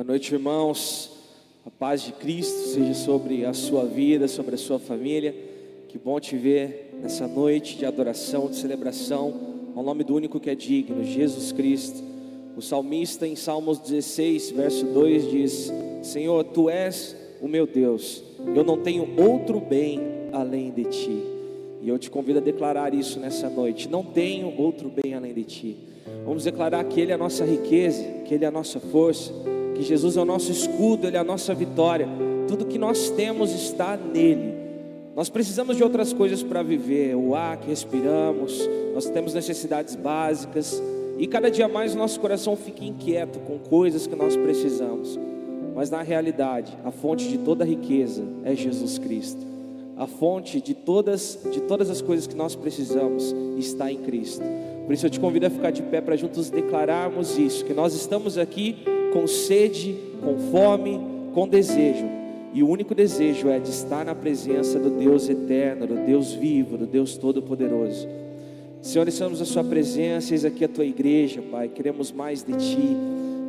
Boa noite, irmãos. A paz de Cristo seja sobre a sua vida, sobre a sua família. Que bom te ver nessa noite de adoração, de celebração ao nome do único que é digno, Jesus Cristo. O salmista em Salmos 16, verso 2 diz: Senhor, Tu és o meu Deus, eu não tenho outro bem além de Ti. E eu te convido a declarar isso nessa noite: não tenho outro bem além de Ti. Vamos declarar que Ele é a nossa riqueza, que Ele é a nossa força, que Jesus é o nosso escudo, Ele é a nossa vitória. Tudo que nós temos está nele. Nós precisamos de outras coisas para viver, o ar que respiramos, nós temos necessidades básicas, e cada dia mais o nosso coração fica inquieto com coisas que nós precisamos. Mas na realidade, a fonte de toda a riqueza é Jesus Cristo. A fonte de todas as coisas que nós precisamos está em Cristo. Por isso eu te convido a ficar de pé para juntos declararmos isso, que nós estamos aqui com sede, com fome, com desejo. E o único desejo é de estar na presença do Deus eterno, do Deus vivo, do Deus todo-poderoso. Senhor, estamos na sua presença, eis aqui a tua igreja, Pai. Queremos mais de Ti,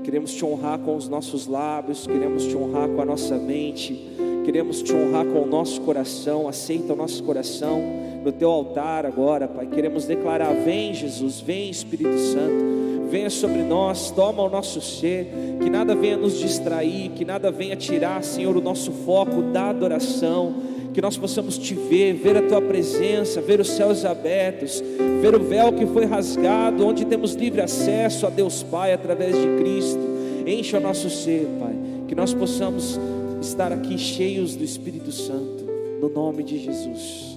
queremos Te honrar com os nossos lábios, queremos Te honrar com a nossa mente, queremos Te honrar com o nosso coração. Aceita o nosso coração no Teu altar agora, Pai. Queremos declarar: vem Jesus, vem Espírito Santo, venha sobre nós, toma o nosso ser, que nada venha nos distrair, que nada venha tirar, Senhor, o nosso foco da adoração, que nós possamos Te ver, ver a Tua presença, ver os céus abertos, ver o véu que foi rasgado, onde temos livre acesso a Deus Pai através de Cristo. Encha o nosso ser, Pai, que nós possamos estar aqui cheios do Espírito Santo, no nome de Jesus.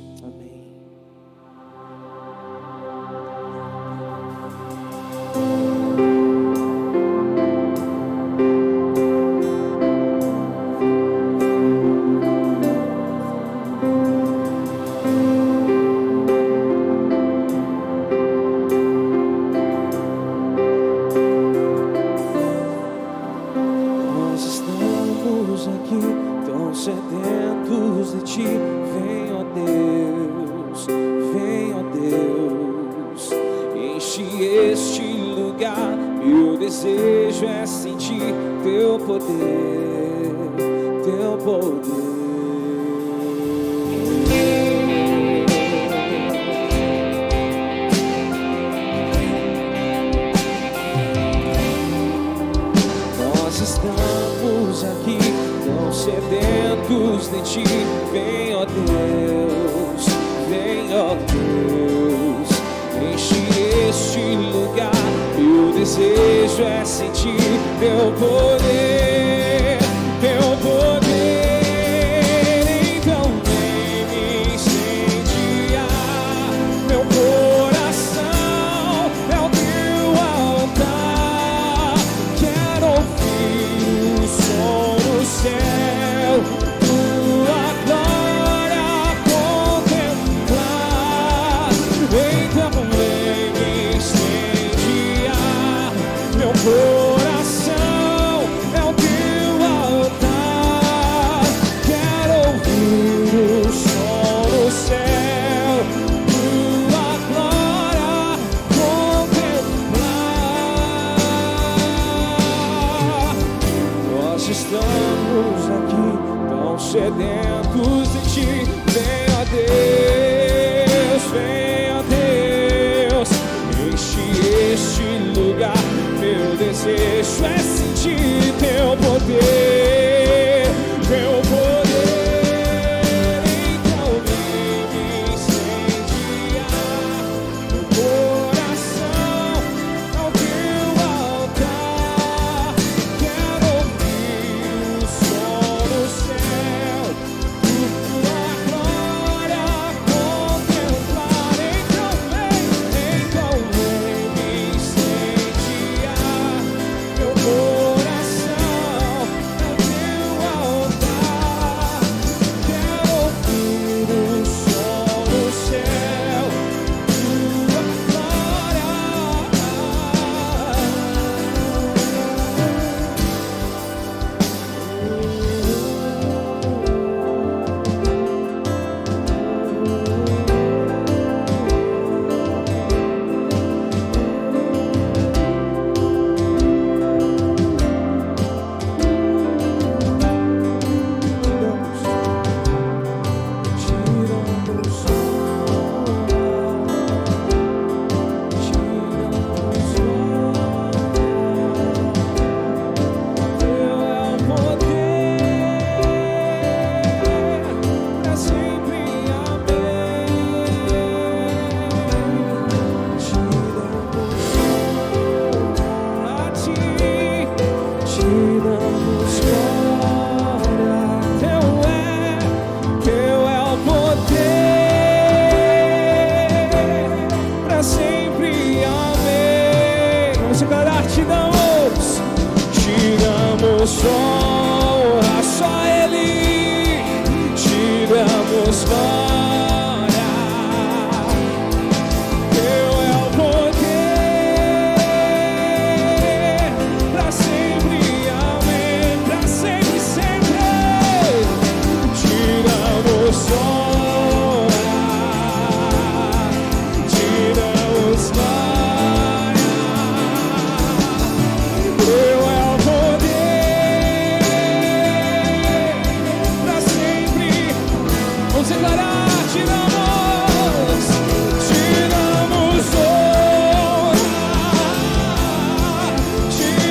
Eu Vamos declarar, te damos honra, só Ele, te damos glória, Teu é o poder, pra sempre, amém, pra sempre, sempre, te damos honra, te damos glória, Teu é o poder, pra sempre. Vamos declarar, te damos honra, te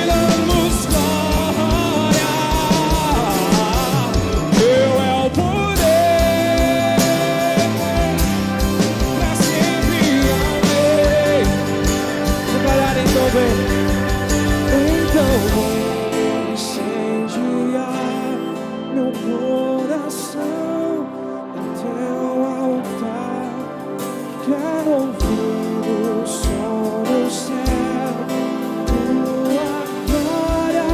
damos glória, Teu é o poder, pra sempre, amém. Declarar então, vem. Então vem incendiar meu coração em Teu altar. Quero ouvir o som do céu, Tua glória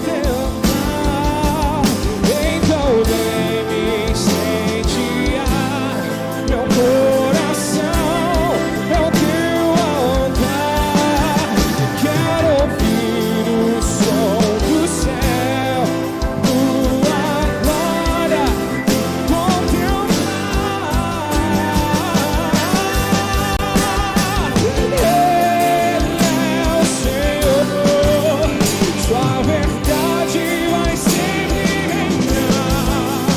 contemplar. Então vem me incendiar meu coração, é o Teu altar. Quero ouvir o som do céu, Tua glória contemplar. Ele é o Senhor, Sua verdade vai sempre reinar.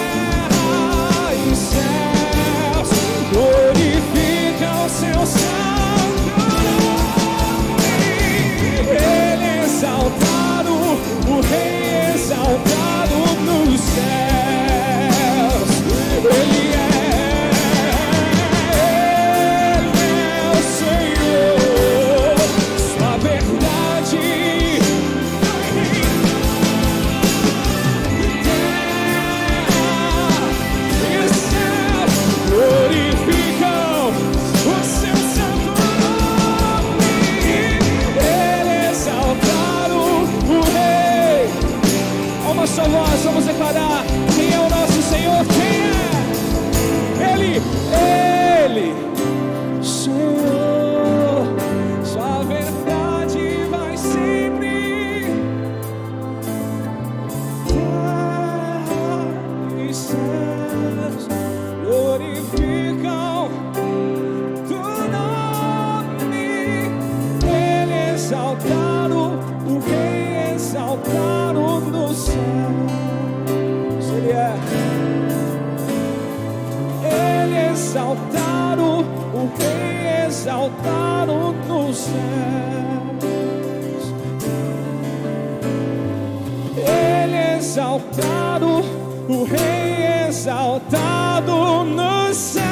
Terra e céus glorificam Seu santo nome. Ele é exaltado, o Rei exaltado nos céus. Ele é o Senhor, Sua verdade vai reinar. Terra e céus glorificam o Seu santo nome. Ele é exaltado, o Rei. Uma só voz, vamos declarar quem é o nosso Senhor, quem é? Ele, Senhor, Sua verdade vai sempre. Terra e céus glorificam Teu nome. Ele é exaltado, o Rei exaltado no céu. Ele é exaltado, o Rei exaltado nos céus. Ele é exaltado, o Rei exaltado nos céus.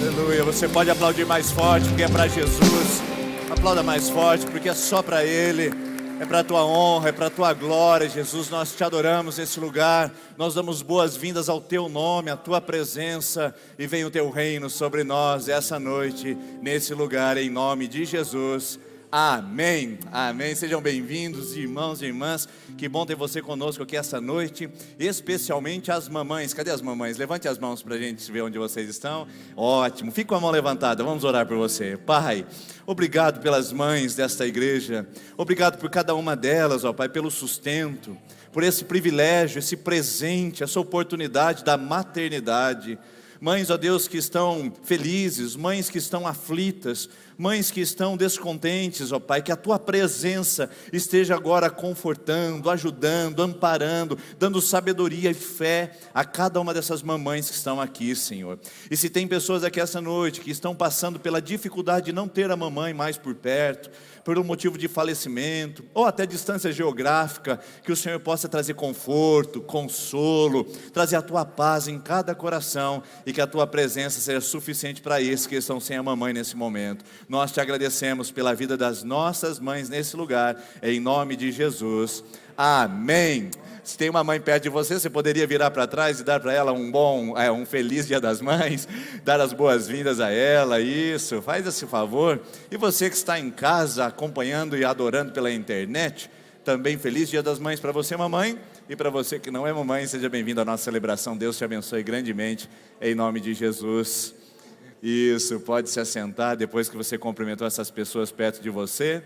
Aleluia. Você pode aplaudir mais forte porque é para Jesus. Aplauda mais forte porque é só para Ele. É para a Tua honra, é para a Tua glória, Jesus. Nós Te adoramos nesse lugar. Nós damos boas-vindas ao Teu nome, à Tua presença. E venha o Teu reino sobre nós essa noite, nesse lugar, em nome de Jesus. Amém, amém. Sejam bem-vindos, irmãos e irmãs. Que bom ter você conosco aqui essa noite, especialmente as mamães. Cadê as mamães? Levante as mãos para a gente ver onde vocês estão. Ótimo, fique com a mão levantada, vamos orar por você. Pai, obrigado pelas mães desta igreja. Obrigado por cada uma delas, ó Pai, pelo sustento, por esse privilégio, esse presente, essa oportunidade da maternidade. Mães, ó Deus, que estão felizes, mães que estão aflitas, mães que estão descontentes, ó Pai, que a Tua presença esteja agora confortando, ajudando, amparando, dando sabedoria e fé a cada uma dessas mamães que estão aqui, Senhor. E se tem pessoas aqui essa noite que estão passando pela dificuldade de não ter a mamãe mais por perto, por um motivo de falecimento, ou até distância geográfica, que o Senhor possa trazer conforto, consolo, trazer a Tua paz em cada coração, e que a Tua presença seja suficiente para esses que estão sem a mamãe nesse momento. Nós Te agradecemos pela vida das nossas mães nesse lugar, em nome de Jesus. Amém. Se tem uma mãe perto de você, você poderia virar para trás e dar para ela um feliz Dia das Mães, dar as boas-vindas a ela, isso, faz esse favor. E você que está em casa acompanhando e adorando pela internet, também feliz Dia das Mães para você, mamãe, e para você que não é mamãe, seja bem-vindo à nossa celebração. Deus te abençoe grandemente, em nome de Jesus. Isso, pode se assentar depois que você cumprimentou essas pessoas perto de você.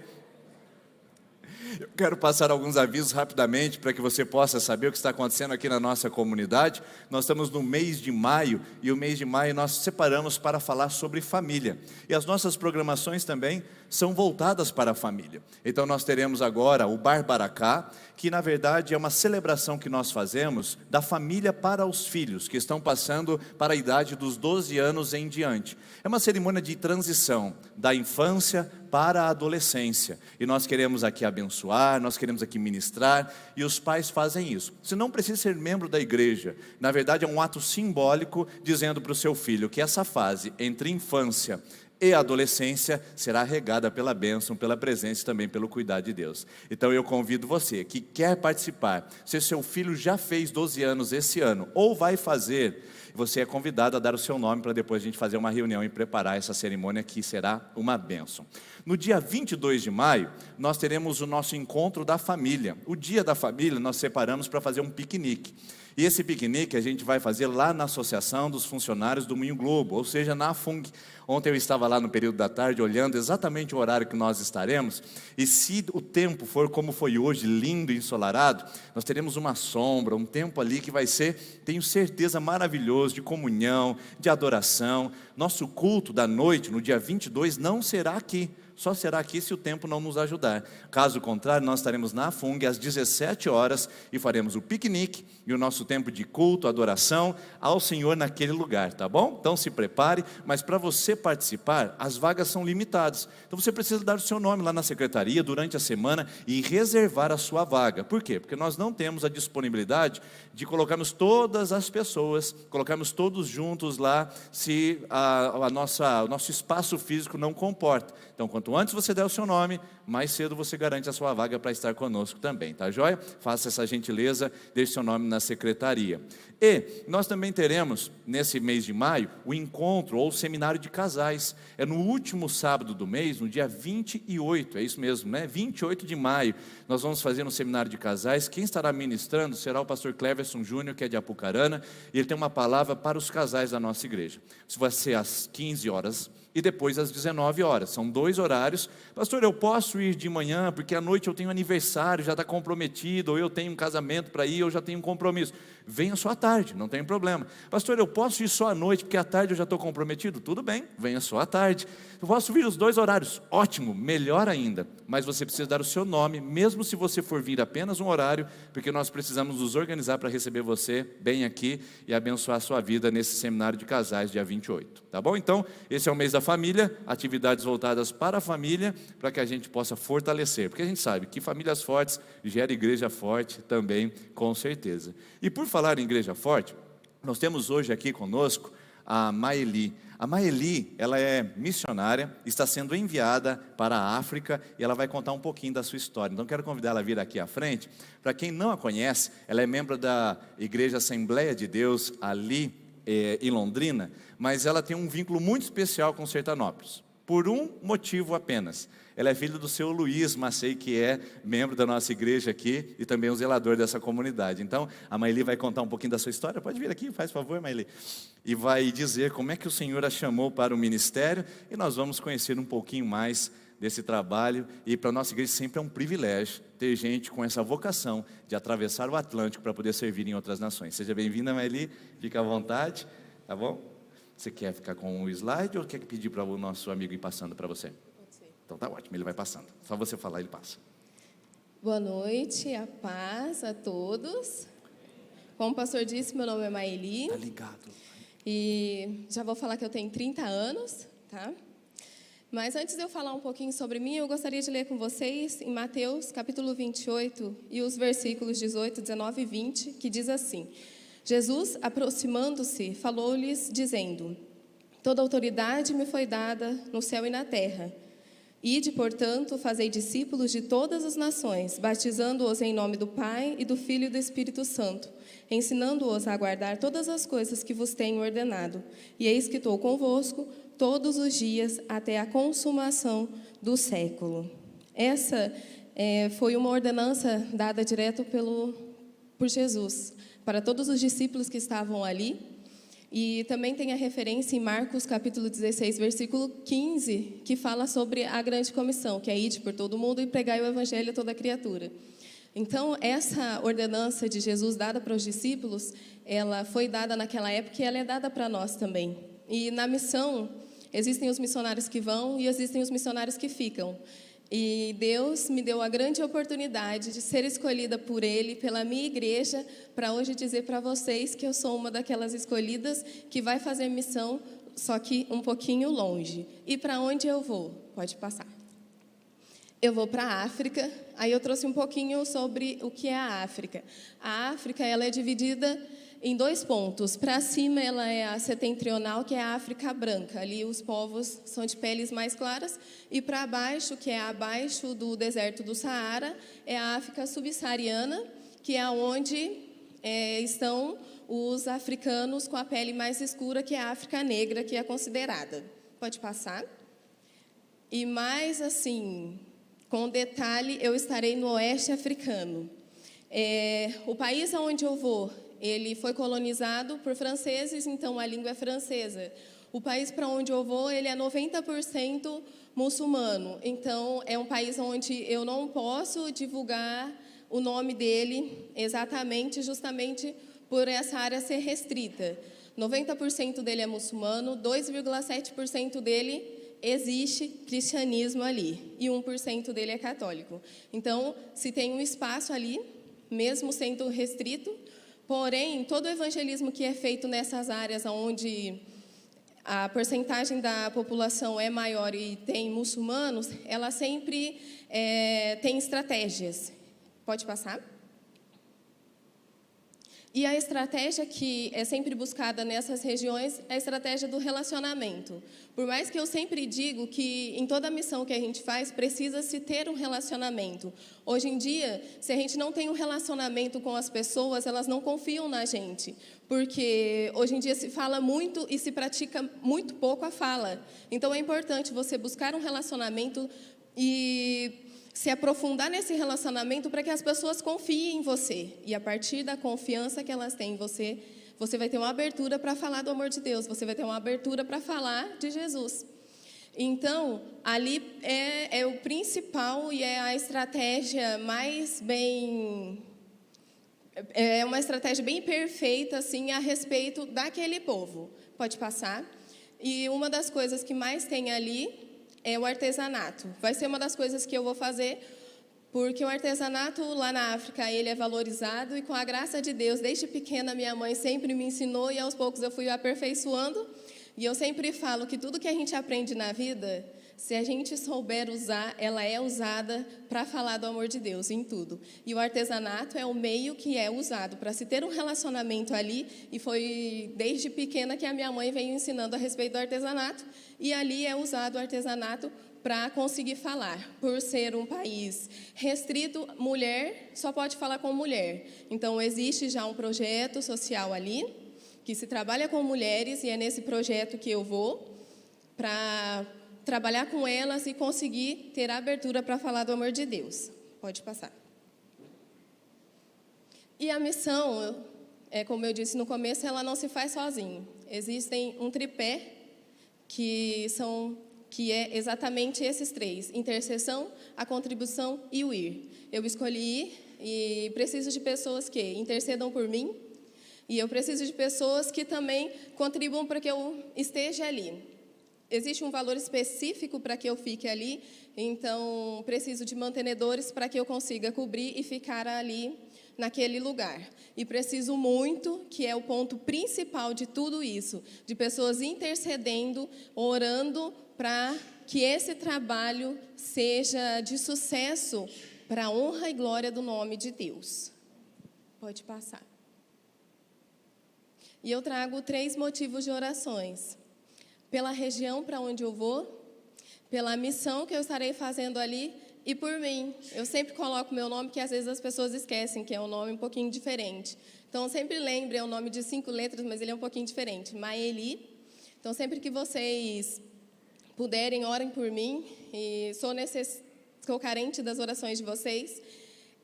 Eu quero passar alguns avisos rapidamente para que você possa saber o que está acontecendo aqui na nossa comunidade. Nós estamos no mês de maio e o mês de maio nós separamos para falar sobre família. E as nossas programações também são voltadas para a família. Então nós teremos agora o Bar Baracá, que na verdade é uma celebração que nós fazemos da família para os filhos, que estão passando para a idade dos 12 anos em diante. É uma cerimônia de transição da infância para a adolescência. E nós queremos aqui abençoar, nós queremos aqui ministrar, e os pais fazem isso. Você não precisa ser membro da igreja. Na verdade é um ato simbólico dizendo para o seu filho que essa fase entre infância e a adolescência será regada pela bênção, pela presença e também pelo cuidado de Deus. Então eu convido você que quer participar, se seu filho já fez 12 anos esse ano, ou vai fazer, você é convidado a dar o seu nome para depois a gente fazer uma reunião e preparar essa cerimônia que será uma bênção. No dia 22 de maio, nós teremos o nosso encontro da família. O dia da família nós separamos para fazer um piquenique. E esse piquenique a gente vai fazer lá na Associação dos Funcionários do Moinho Globo, ou seja, na AFUNG. Ontem eu estava lá no período da tarde, olhando exatamente o horário que nós estaremos, e se o tempo for como foi hoje, lindo e ensolarado, nós teremos uma sombra, um tempo ali que vai ser, tenho certeza, maravilhoso, de comunhão, de adoração. Nosso culto da noite, no dia 22, não será aqui. Só será aqui se o tempo não nos ajudar. Caso contrário, nós estaremos na FUNG às 17 horas e faremos o piquenique e o nosso tempo de culto, adoração ao Senhor naquele lugar, tá bom? Então se prepare, mas para você participar, as vagas são limitadas. Então você precisa dar o seu nome lá na secretaria durante a semana e reservar a sua vaga. Por quê? Porque nós não temos a disponibilidade de colocarmos todas as pessoas, colocarmos todos juntos lá, se o nosso espaço físico não comporta. Então, quanto antes você der o seu nome, mais cedo você garante a sua vaga para estar conosco também, tá joia? Faça essa gentileza, deixe seu nome na secretaria. E nós também teremos, nesse mês de maio, o encontro ou o seminário de casais. É no último sábado do mês, no dia 28, é isso mesmo, né? 28 de maio, nós vamos fazer um seminário de casais. Quem estará ministrando será o pastor Cleverson Júnior, que é de Apucarana, e ele tem uma palavra para os casais da nossa igreja. Isso vai ser às 15 horas. E depois às 19 horas, são 2 horários. Pastor, eu posso ir de manhã, porque à noite eu tenho aniversário, já está comprometido, ou eu tenho um casamento para ir, ou já tenho um compromisso. Venha só à tarde, não tem problema. Pastor, eu posso ir só à noite, porque à tarde eu já estou comprometido? Tudo bem, venha só à tarde. Eu posso vir os 2 horários? Ótimo, melhor ainda. Mas você precisa dar o seu nome, mesmo se você for vir apenas um horário, porque nós precisamos nos organizar para receber você bem aqui e abençoar a sua vida nesse seminário de casais, dia 28. Tá bom? Então, esse é o mês da família, atividades voltadas para a família, para que a gente possa fortalecer, porque a gente sabe que famílias fortes gera igreja forte também, com certeza. E por falar em igreja forte, nós temos hoje aqui conosco a Maeli. A Maeli, ela é missionária, está sendo enviada para a África e ela vai contar um pouquinho da sua história. Então quero convidar ela a vir aqui à frente. Para quem não a conhece, ela é membro da Igreja Assembleia de Deus ali em Londrina, mas ela tem um vínculo muito especial com Sertanópolis, por um motivo apenas. Ela é filha do seu Luiz Macei, que é membro da nossa igreja aqui e também o zelador dessa comunidade. Então, a Maeli vai contar um pouquinho da sua história. Pode vir aqui, faz favor, Maeli. E vai dizer como é que o Senhor a chamou para o ministério e nós vamos conhecer um pouquinho mais desse trabalho. E para a nossa igreja sempre é um privilégio ter gente com essa vocação de atravessar o Atlântico para poder servir em outras nações. Seja bem-vinda, Maeli, fica à vontade, tá bom? Você quer ficar com o slide ou quer pedir para o nosso amigo ir passando para você? Pode ser. Então tá ótimo, ele vai passando. Só você falar, ele passa. Boa noite, a paz a todos. Como o pastor disse, meu nome é Maeli. Tá ligado. E já vou falar que eu tenho 30 anos, tá? Mas antes de eu falar um pouquinho sobre mim, eu gostaria de ler com vocês em Mateus, capítulo 28, e os versículos 18, 19 e 20, que diz assim: Jesus, aproximando-se, falou-lhes, dizendo: Toda autoridade me foi dada no céu e na terra. Ide, portanto, fazei discípulos de todas as nações, batizando-os em nome do Pai e do Filho e do Espírito Santo, ensinando-os a guardar todas as coisas que vos tenho ordenado. E eis que estou convosco todos os dias até a consumação do século. Essa foi uma ordenança dada direto por Jesus para todos os discípulos que estavam ali. E também tem a referência em Marcos, capítulo 16, versículo 15, que fala sobre a grande comissão, que é ide por todo mundo e pregai o evangelho a toda criatura. Então, essa ordenança de Jesus dada para os discípulos, ela foi dada naquela época e ela é dada para nós também. E na missão, existem os missionários que vão e existem os missionários que ficam. E Deus me deu a grande oportunidade de ser escolhida por Ele, pela minha igreja, para hoje dizer para vocês que eu sou uma daquelas escolhidas que vai fazer missão, só que um pouquinho longe. E para onde eu vou? Pode passar. Eu vou para a África. Aí eu trouxe um pouquinho sobre o que é a África. A África, ela é dividida em 2 pontos. Para cima, ela é a setentrional, que é a África branca. Ali os povos são de peles mais claras. E para baixo, que é abaixo do deserto do Saara, é a África subsaariana, que é onde estão os africanos com a pele mais escura, que é a África negra, que é considerada. Pode passar. E mais assim, com detalhe, eu estarei no oeste africano. O país aonde eu vou, ele foi colonizado por franceses, então a língua é francesa. O país para onde eu vou, ele é 90% muçulmano. Então, é um país onde eu não posso divulgar o nome dele exatamente, justamente por essa área ser restrita. 90% dele é muçulmano, 2,7% dele existe cristianismo ali, e 1% dele é católico. Então, se tem um espaço ali, mesmo sendo restrito, porém, todo o evangelismo que é feito nessas áreas onde a porcentagem da população é maior e tem muçulmanos, ela sempre tem estratégias. Pode passar? E a estratégia que é sempre buscada nessas regiões é a estratégia do relacionamento. Por mais que eu sempre digo que em toda missão que a gente faz, precisa-se ter um relacionamento. Hoje em dia, se a gente não tem um relacionamento com as pessoas, elas não confiam na gente. Porque hoje em dia se fala muito e se pratica muito pouco a fala. Então, é importante você buscar um relacionamento e se aprofundar nesse relacionamento para que as pessoas confiem em você. E a partir da confiança que elas têm em você, você vai ter uma abertura para falar do amor de Deus, você vai ter uma abertura para falar de Jesus. Então, ali é o principal e é a estratégia mais bem... É uma estratégia bem perfeita, assim, a respeito daquele povo. Pode passar. E uma das coisas que mais tem ali é o artesanato. Vai ser uma das coisas que eu vou fazer, porque o artesanato lá na África, ele é valorizado, e com a graça de Deus, desde pequena, minha mãe sempre me ensinou, e aos poucos eu fui aperfeiçoando, e eu sempre falo que tudo que a gente aprende na vida, se a gente souber usar, ela é usada para falar do amor de Deus em tudo. E o artesanato é o meio que é usado para se ter um relacionamento ali, e foi desde pequena que a minha mãe veio ensinando a respeito do artesanato, e ali é usado o artesanato para conseguir falar. Por ser um país restrito, mulher só pode falar com mulher. Então, existe já um projeto social ali, que se trabalha com mulheres, e é nesse projeto que eu vou, para trabalhar com elas e conseguir ter a abertura para falar do amor de Deus. Pode passar. E a missão, como eu disse no começo, ela não se faz sozinha. Existem um tripé que é exatamente esses 3: intercessão, a contribuição e o ir. Eu escolhi ir e preciso de pessoas que intercedam por mim, e eu preciso de pessoas que também contribuam para que eu esteja ali. Existe um valor específico para que eu fique ali, então preciso de mantenedores para que eu consiga cobrir e ficar ali naquele lugar. E preciso muito, que é o ponto principal de tudo isso, de pessoas intercedendo, orando para que esse trabalho seja de sucesso para a honra e glória do nome de Deus. Pode passar. E eu trago 3 motivos de orações. Pela região para onde eu vou, pela missão que eu estarei fazendo ali e por mim. Eu sempre coloco meu nome, que às vezes as pessoas esquecem, que é um nome um pouquinho diferente. Então, sempre lembre, é um nome de 5 letras, mas ele é um pouquinho diferente. Maeli. Então, sempre que vocês puderem, orem por mim. E sou carente das orações de vocês.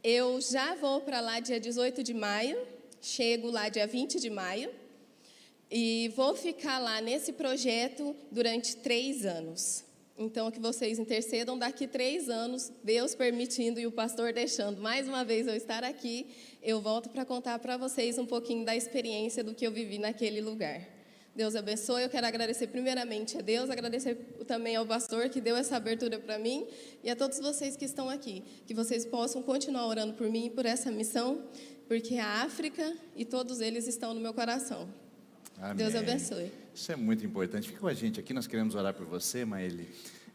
Eu já vou para lá dia 18 de maio. Chego lá dia 20 de maio. E vou ficar lá nesse projeto durante 3 anos. Então, que vocês intercedam daqui 3 anos, Deus permitindo e o pastor deixando mais uma vez eu estar aqui, eu volto para contar para vocês um pouquinho da experiência do que eu vivi naquele lugar. Deus abençoe, eu quero agradecer primeiramente a Deus, agradecer também ao pastor que deu essa abertura para mim e a todos vocês que estão aqui, que vocês possam continuar orando por mim e por essa missão, porque a África e todos eles estão no meu coração. Amém. Deus abençoe. Isso é muito importante. Fica com a gente aqui, nós queremos orar por você, Maeli.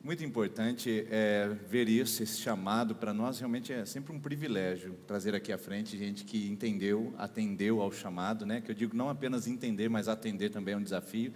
Muito importante ver isso, esse chamado. Para nós realmente é sempre um privilégio trazer aqui à frente gente que entendeu, atendeu ao chamado, né? Que eu digo não apenas entender, mas atender também é um desafio.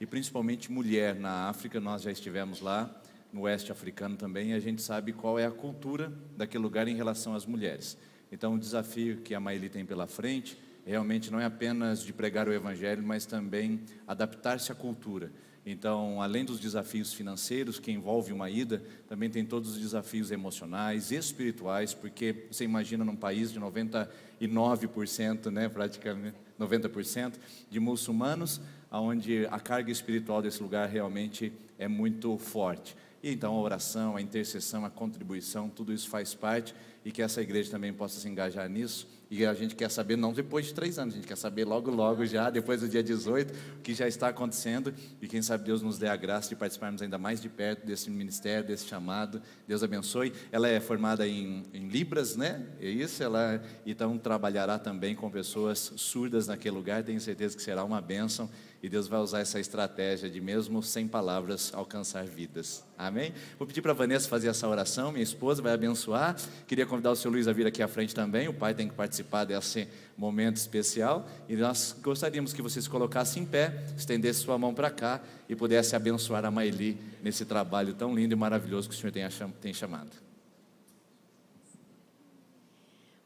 E principalmente mulher na África, nós já estivemos lá, no oeste africano também, e a gente sabe qual é a cultura daquele lugar em relação às mulheres. Então o desafio que a Maeli tem pela frente realmente não é apenas de pregar o Evangelho, mas também adaptar-se à cultura. Então, além dos desafios financeiros que envolve uma ida, também tem todos os desafios emocionais, espirituais, porque você imagina num país de 99%, né, praticamente 90% de muçulmanos, onde a carga espiritual desse lugar realmente é muito forte. E então a oração, a intercessão, a contribuição, tudo isso faz parte, e que essa igreja também possa se engajar nisso. E a gente quer saber não depois de 3 anos, a gente quer saber logo já, depois do dia 18, o que já está acontecendo, e quem sabe Deus nos dê a graça de participarmos ainda mais de perto desse ministério, desse chamado. Deus abençoe. Ela é formada em Libras, né? É isso, ela então trabalhará também com pessoas surdas naquele lugar. Tenho certeza que será uma bênção, e Deus vai usar essa estratégia de mesmo sem palavras alcançar vidas. Amém? Vou pedir para a Vanessa fazer essa oração, minha esposa vai abençoar. Queria convidar o seu Luiz a vir aqui à frente também, o pai tem que participar desse momento especial, e nós gostaríamos que você se colocasse em pé, estendesse sua mão para cá e pudesse abençoar a Maeli nesse trabalho tão lindo e maravilhoso que o Senhor tem chamado.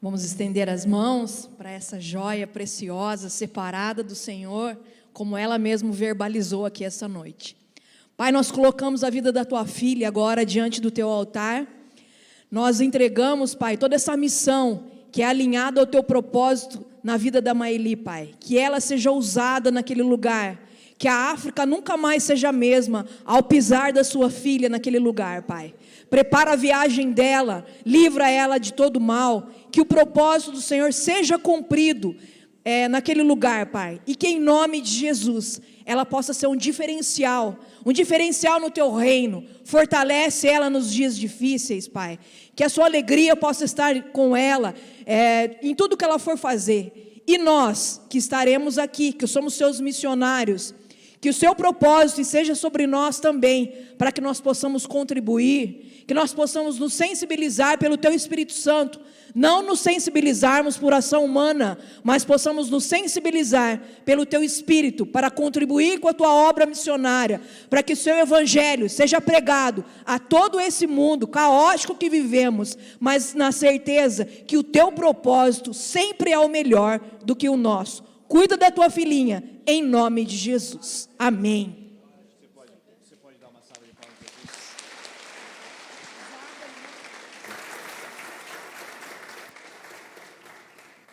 Vamos estender as mãos para essa joia preciosa, separada do Senhor, como ela mesmo verbalizou aqui essa noite. Pai, nós colocamos a vida da tua filha agora diante do teu altar. Nós entregamos, Pai, toda essa missão que é alinhada ao teu propósito na vida da Maeli, Pai. Que ela seja usada naquele lugar. Que a África nunca mais seja a mesma ao pisar da sua filha naquele lugar, Pai. Prepara a viagem dela, livra ela de todo mal. Que o propósito do Senhor seja cumprido naquele lugar, Pai, e que em nome de Jesus ela possa ser um diferencial no teu reino. Fortalece ela nos dias difíceis, Pai, que a sua alegria possa estar com ela em tudo que ela for fazer, e nós que estaremos aqui, que somos seus missionários, que o seu propósito seja sobre nós também, para que nós possamos contribuir, que nós possamos nos sensibilizar pelo teu Espírito Santo, não nos sensibilizarmos por ação humana, mas possamos nos sensibilizar pelo teu Espírito, para contribuir com a tua obra missionária, para que o seu Evangelho seja pregado a todo esse mundo caótico que vivemos, mas na certeza que o teu propósito sempre é o melhor do que o nosso. Cuida da tua filhinha, em nome de Jesus. Amém. Você pode dar uma salva de palmas para Jesus?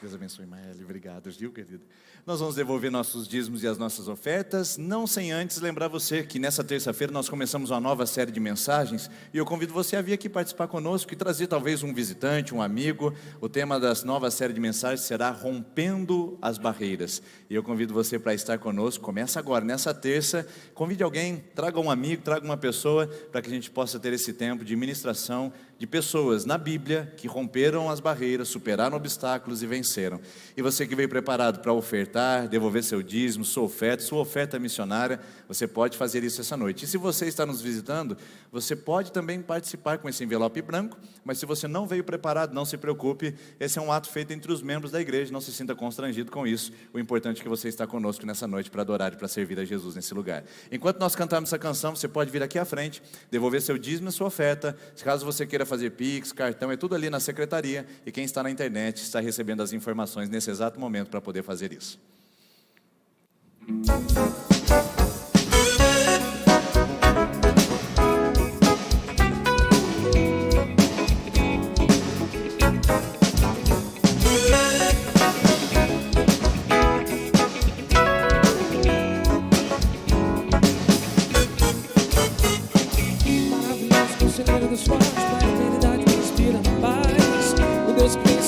Deus abençoe, Maeli. Obrigado, viu, querido? Nós vamos devolver nossos dízimos e as nossas ofertas, não sem antes lembrar você que nessa terça-feira nós começamos uma nova série de mensagens, e eu convido você a vir aqui participar conosco e trazer talvez um visitante, um amigo. O tema da nova série de mensagens será Rompendo as Barreiras, e eu convido você para estar conosco. Começa agora, nessa terça. Convide alguém, traga um amigo, traga uma pessoa, para que a gente possa ter esse tempo de ministração, de pessoas na Bíblia que romperam as barreiras, superaram obstáculos e venceram. E você que veio preparado para ofertar, devolver seu dízimo, sua oferta missionária, você pode fazer isso essa noite. E se você está nos visitando, você pode também participar com esse envelope branco, mas se você não veio preparado, não se preocupe, esse é um ato feito entre os membros da igreja, não se sinta constrangido com isso. O importante é que você está conosco nessa noite para adorar e para servir a Jesus nesse lugar. Enquanto nós cantamos essa canção, você pode vir aqui à frente, devolver seu dízimo e sua oferta. Caso você queira fazer Pix, cartão, é tudo ali na secretaria, e quem está na internet está recebendo as informações nesse exato momento para poder fazer isso.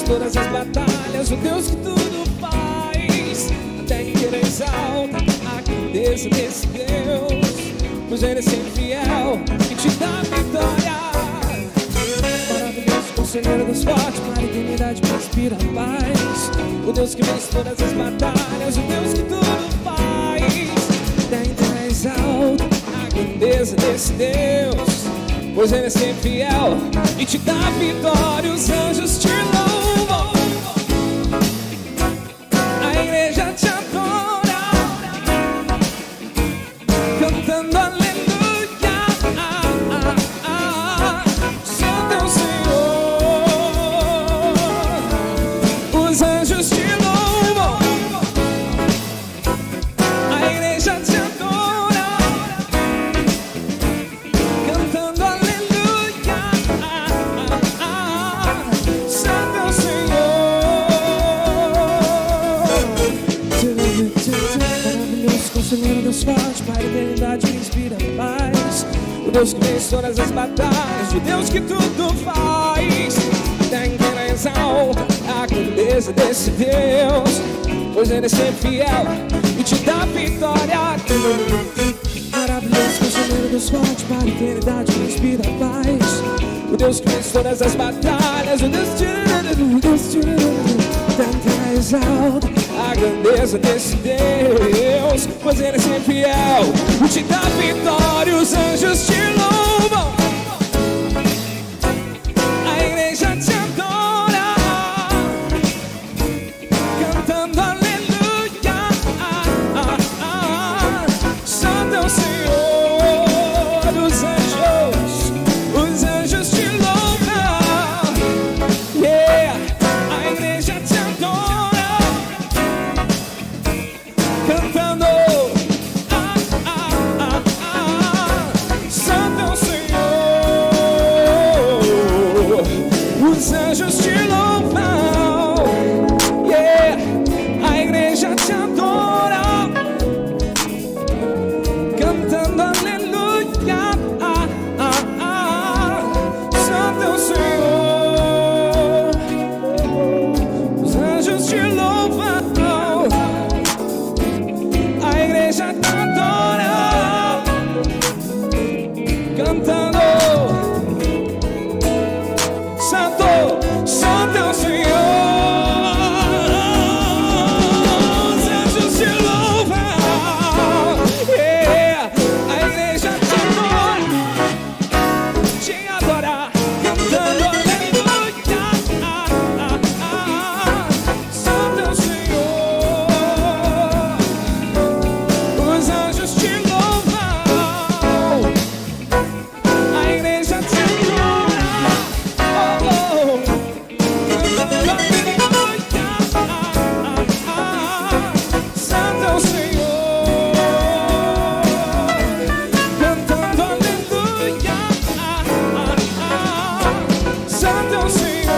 Todas as batalhas, o Deus que tudo faz, até inteira exalta a grandeza desse Deus, pois Ele é sempre fiel e te dá vitória. Maravilhoso, conselheiro dos fortes, para a eternidade me inspira a paz, o Deus que vence todas as batalhas, o Deus que tudo faz, até inteira exalta a grandeza desse Deus, pois Ele é sempre fiel e te dá vitória. Os anjos te louvam, a igreja te adora, cantando aleluia. Santo é o Senhor. Os anjos te louvam, a igreja te adora, cantando aleluia. Santo é o Senhor. Maravilhoso, conselheiro dos fortes, Pai da eternidade me inspira paz, o Deus que vence todas as batalhas, o Deus que tudo faz, até inteira exalta a grandeza desse Deus, pois Ele é sempre fiel e te dá vitória. Maravilhoso, conselheiro dos fortes, Pai da eternidade me inspira paz, o Deus que vence todas as batalhas, o Deus que tanta exalta a grandeza desse Deus, pois Ele é sempre fiel e te dá vitória. Os anjos te louvam, a igreja te adora, cantando aleluia. Santo é o Senhor. Os anjos te louvam, yeah. A igreja te adora, cantando Santo é o Senhor. Os anjos te louvam, yeah. A igreja te adora, cantando aleluia. Santo é o Senhor. Os anjos te louvam, a igreja te adora, cantando Santo, Santo é o Senhor. Os anjos te louvam, yeah. A igreja te adora, cantando aleluia. Santo é o Senhor. Os anjos te louvam, a igreja te adora, cantando aleluia. Santo é o Senhor, cantando aleluia. Santo é o Senhor,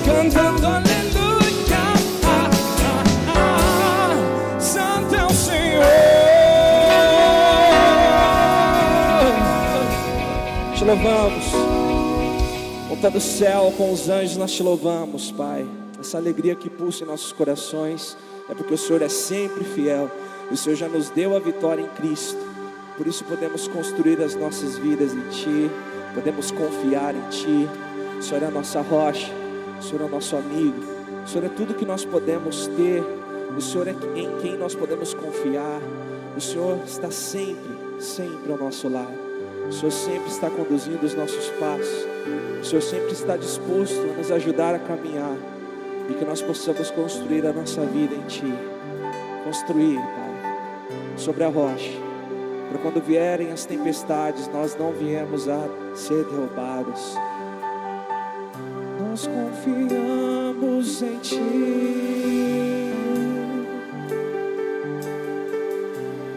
cantando aleluia. Santo é o Senhor. Te louvamos, com todo o céu, com os anjos nós te louvamos, Pai. Essa alegria que pulsa em nossos corações é porque o Senhor é sempre fiel e o Senhor já nos deu a vitória em Cristo. Por isso podemos construir as nossas vidas em Ti, podemos confiar em Ti. O Senhor é a nossa rocha, o Senhor é o nosso amigo, o Senhor é tudo que nós podemos ter, o Senhor é em quem nós podemos confiar. O Senhor está sempre, sempre ao nosso lado. O Senhor sempre está conduzindo os nossos passos. O Senhor sempre está disposto a nos ajudar a caminhar, e que nós possamos construir a nossa vida em Ti. Construir, Pai, sobre a rocha, para quando vierem as tempestades, nós não viemos a ser derrubados. Nós confiamos em Ti.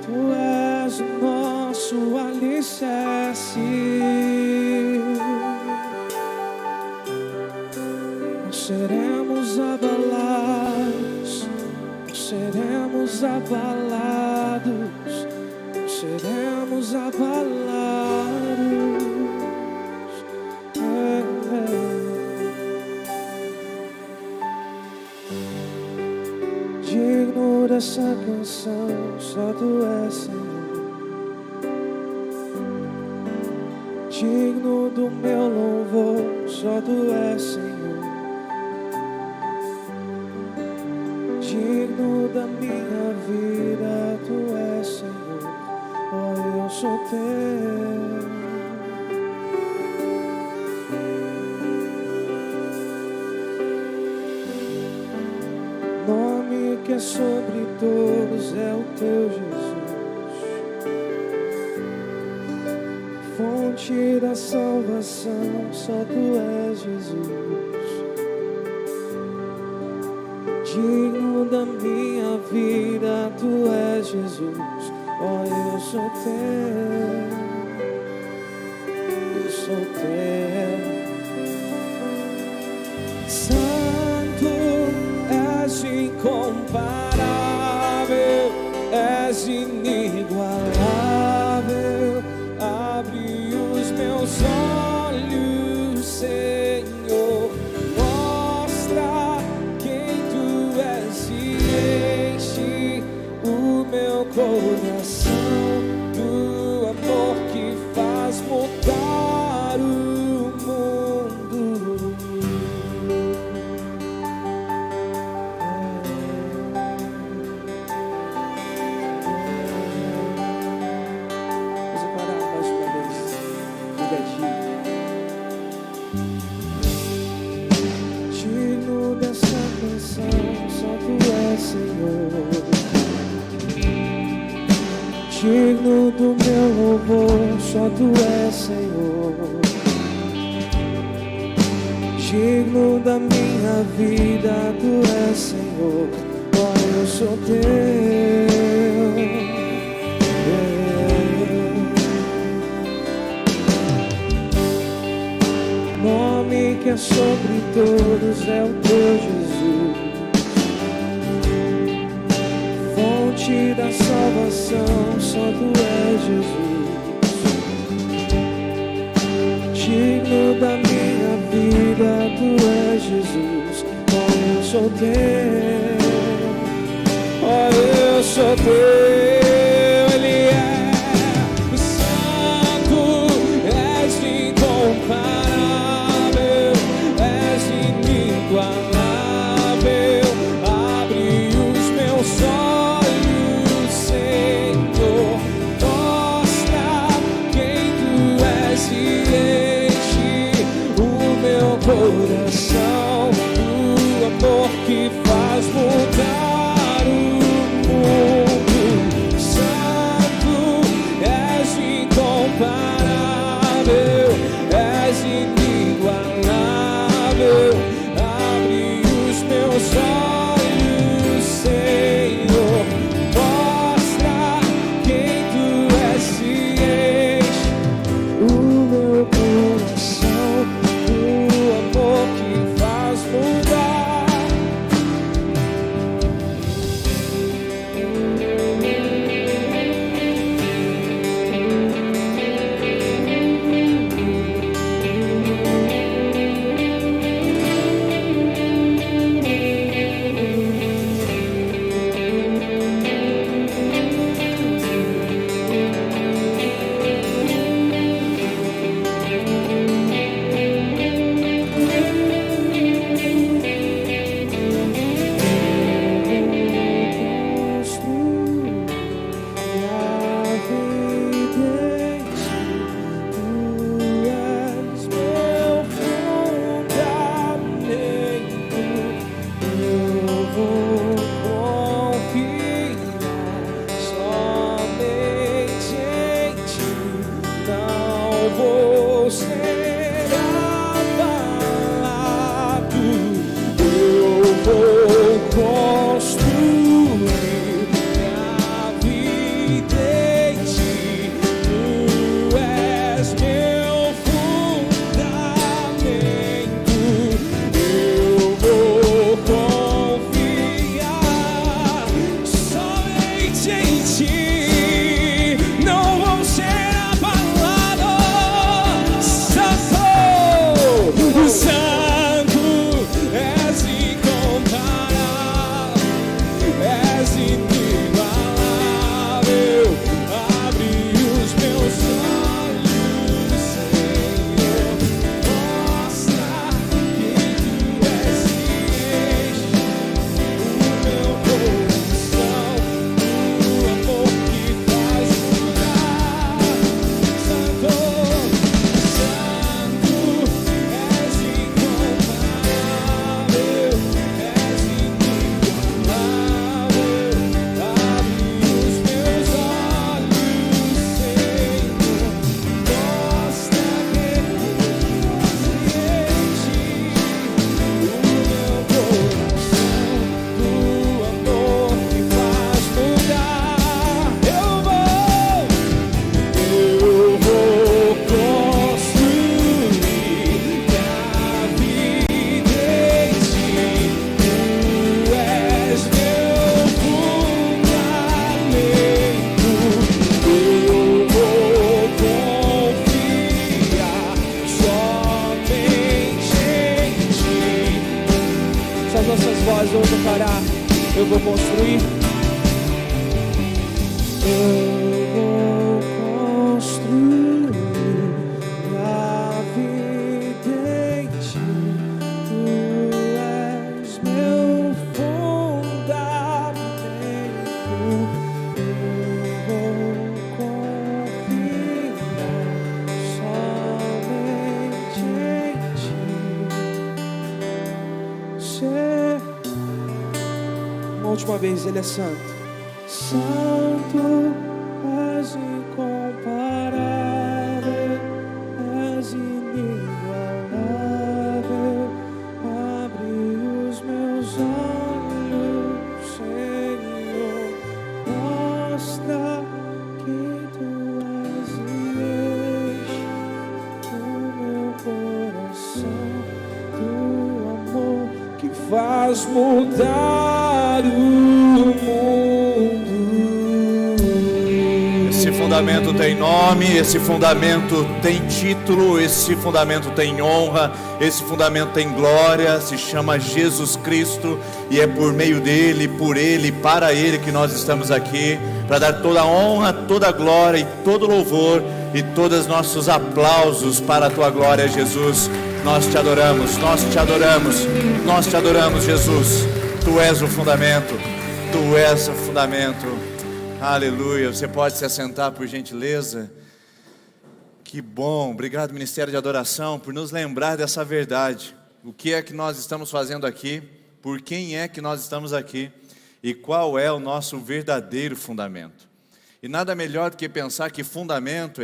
Tu és o nosso alicerce. Não seremos abalados, não seremos abalados, não seremos abalados. Digno dessa canção, só Tu és, Senhor. Digno do meu louvor, só Tu és, Senhor. Digno da minha vida, Tu és, Senhor. Oh, eu sou Teu. Nome que é sobre todos é o Teu, Jesus. Fonte da salvação, só Tu és, Jesus. Digno da minha vida, Tu és, Jesus. Oh, eu sou Teu, eu sou Teu. Santo, és incomparável, és inigualável. Abre os meus olhos, Senhor, mostra quem Tu és e enche o meu coração do amor que faz mudar o mundo. Vamos parar mais uma vez. Diga digno dessa canção, só Tu és, Senhor. Digno do meu louvor, só Tu és, Senhor. Digno da minha vida, Tu és, Senhor. Oh, eu sou Teu. Nome que é sobre todos é o Teu, Jesus. Fonte da salvação, só Tu és, Jesus. Digno da minha vida, Tu és, Jesus. Oh, eu sou Teu, oh, eu sou Teu. Ele é santo, és incomparável, és inigualável. Abre os meus olhos, Senhor, mostra quem Tu és e enche o meu coração do amor que faz mudar o mundo. Santo, és incomparável, és inigualável. Abre os meus olhos, Senhor, mostra quem Tu és e enche o meu coração do amor que faz mudar. Eu vou construir. Eu vou construir a vida em ti. Tu és meu fundamento. Eu vou confiar somente em ti. Uma última vez, Ele é santo. Santo, és incomparável, és inigualável. Abre os meus olhos, Senhor, mostra que Tu és e enche o meu coração do amor que faz mudar o mundo. Esse fundamento tem nome, esse fundamento tem título, esse fundamento tem honra, esse fundamento tem glória, se chama Jesus Cristo, e é por meio dele, por ele, para ele que nós estamos aqui, para dar toda a honra, toda a glória e todo louvor e todos os nossos aplausos para a tua glória, Jesus. Nós te adoramos, nós te adoramos, nós te adoramos, Jesus. Tu és o fundamento, Tu és o fundamento. Aleluia. Você pode se assentar, por gentileza. Que bom. Obrigado, Ministério de Adoração, por nos lembrar dessa verdade. O que é que nós estamos fazendo aqui? Por quem é que nós estamos aqui? E qual é o nosso verdadeiro fundamento? E nada melhor do que pensar que fundamento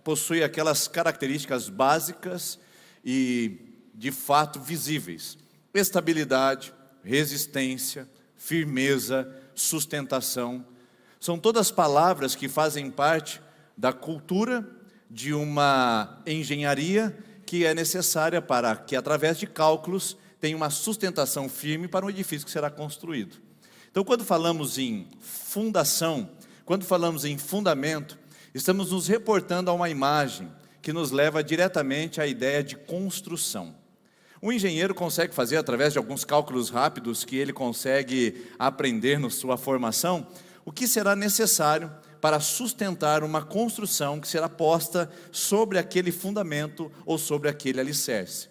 possui aquelas características básicas e, de fato, visíveis. Estabilidade, resistência, firmeza, sustentação. São todas palavras que fazem parte da cultura de uma engenharia que é necessária para que, através de cálculos, tenha uma sustentação firme para um edifício que será construído. Então, quando falamos em fundação, quando falamos em fundamento, estamos nos reportando a uma imagem que nos leva diretamente à ideia de construção. Um engenheiro consegue fazer, através de alguns cálculos rápidos que ele consegue aprender na sua formação, o que será necessário para sustentar uma construção que será posta sobre aquele fundamento ou sobre aquele alicerce.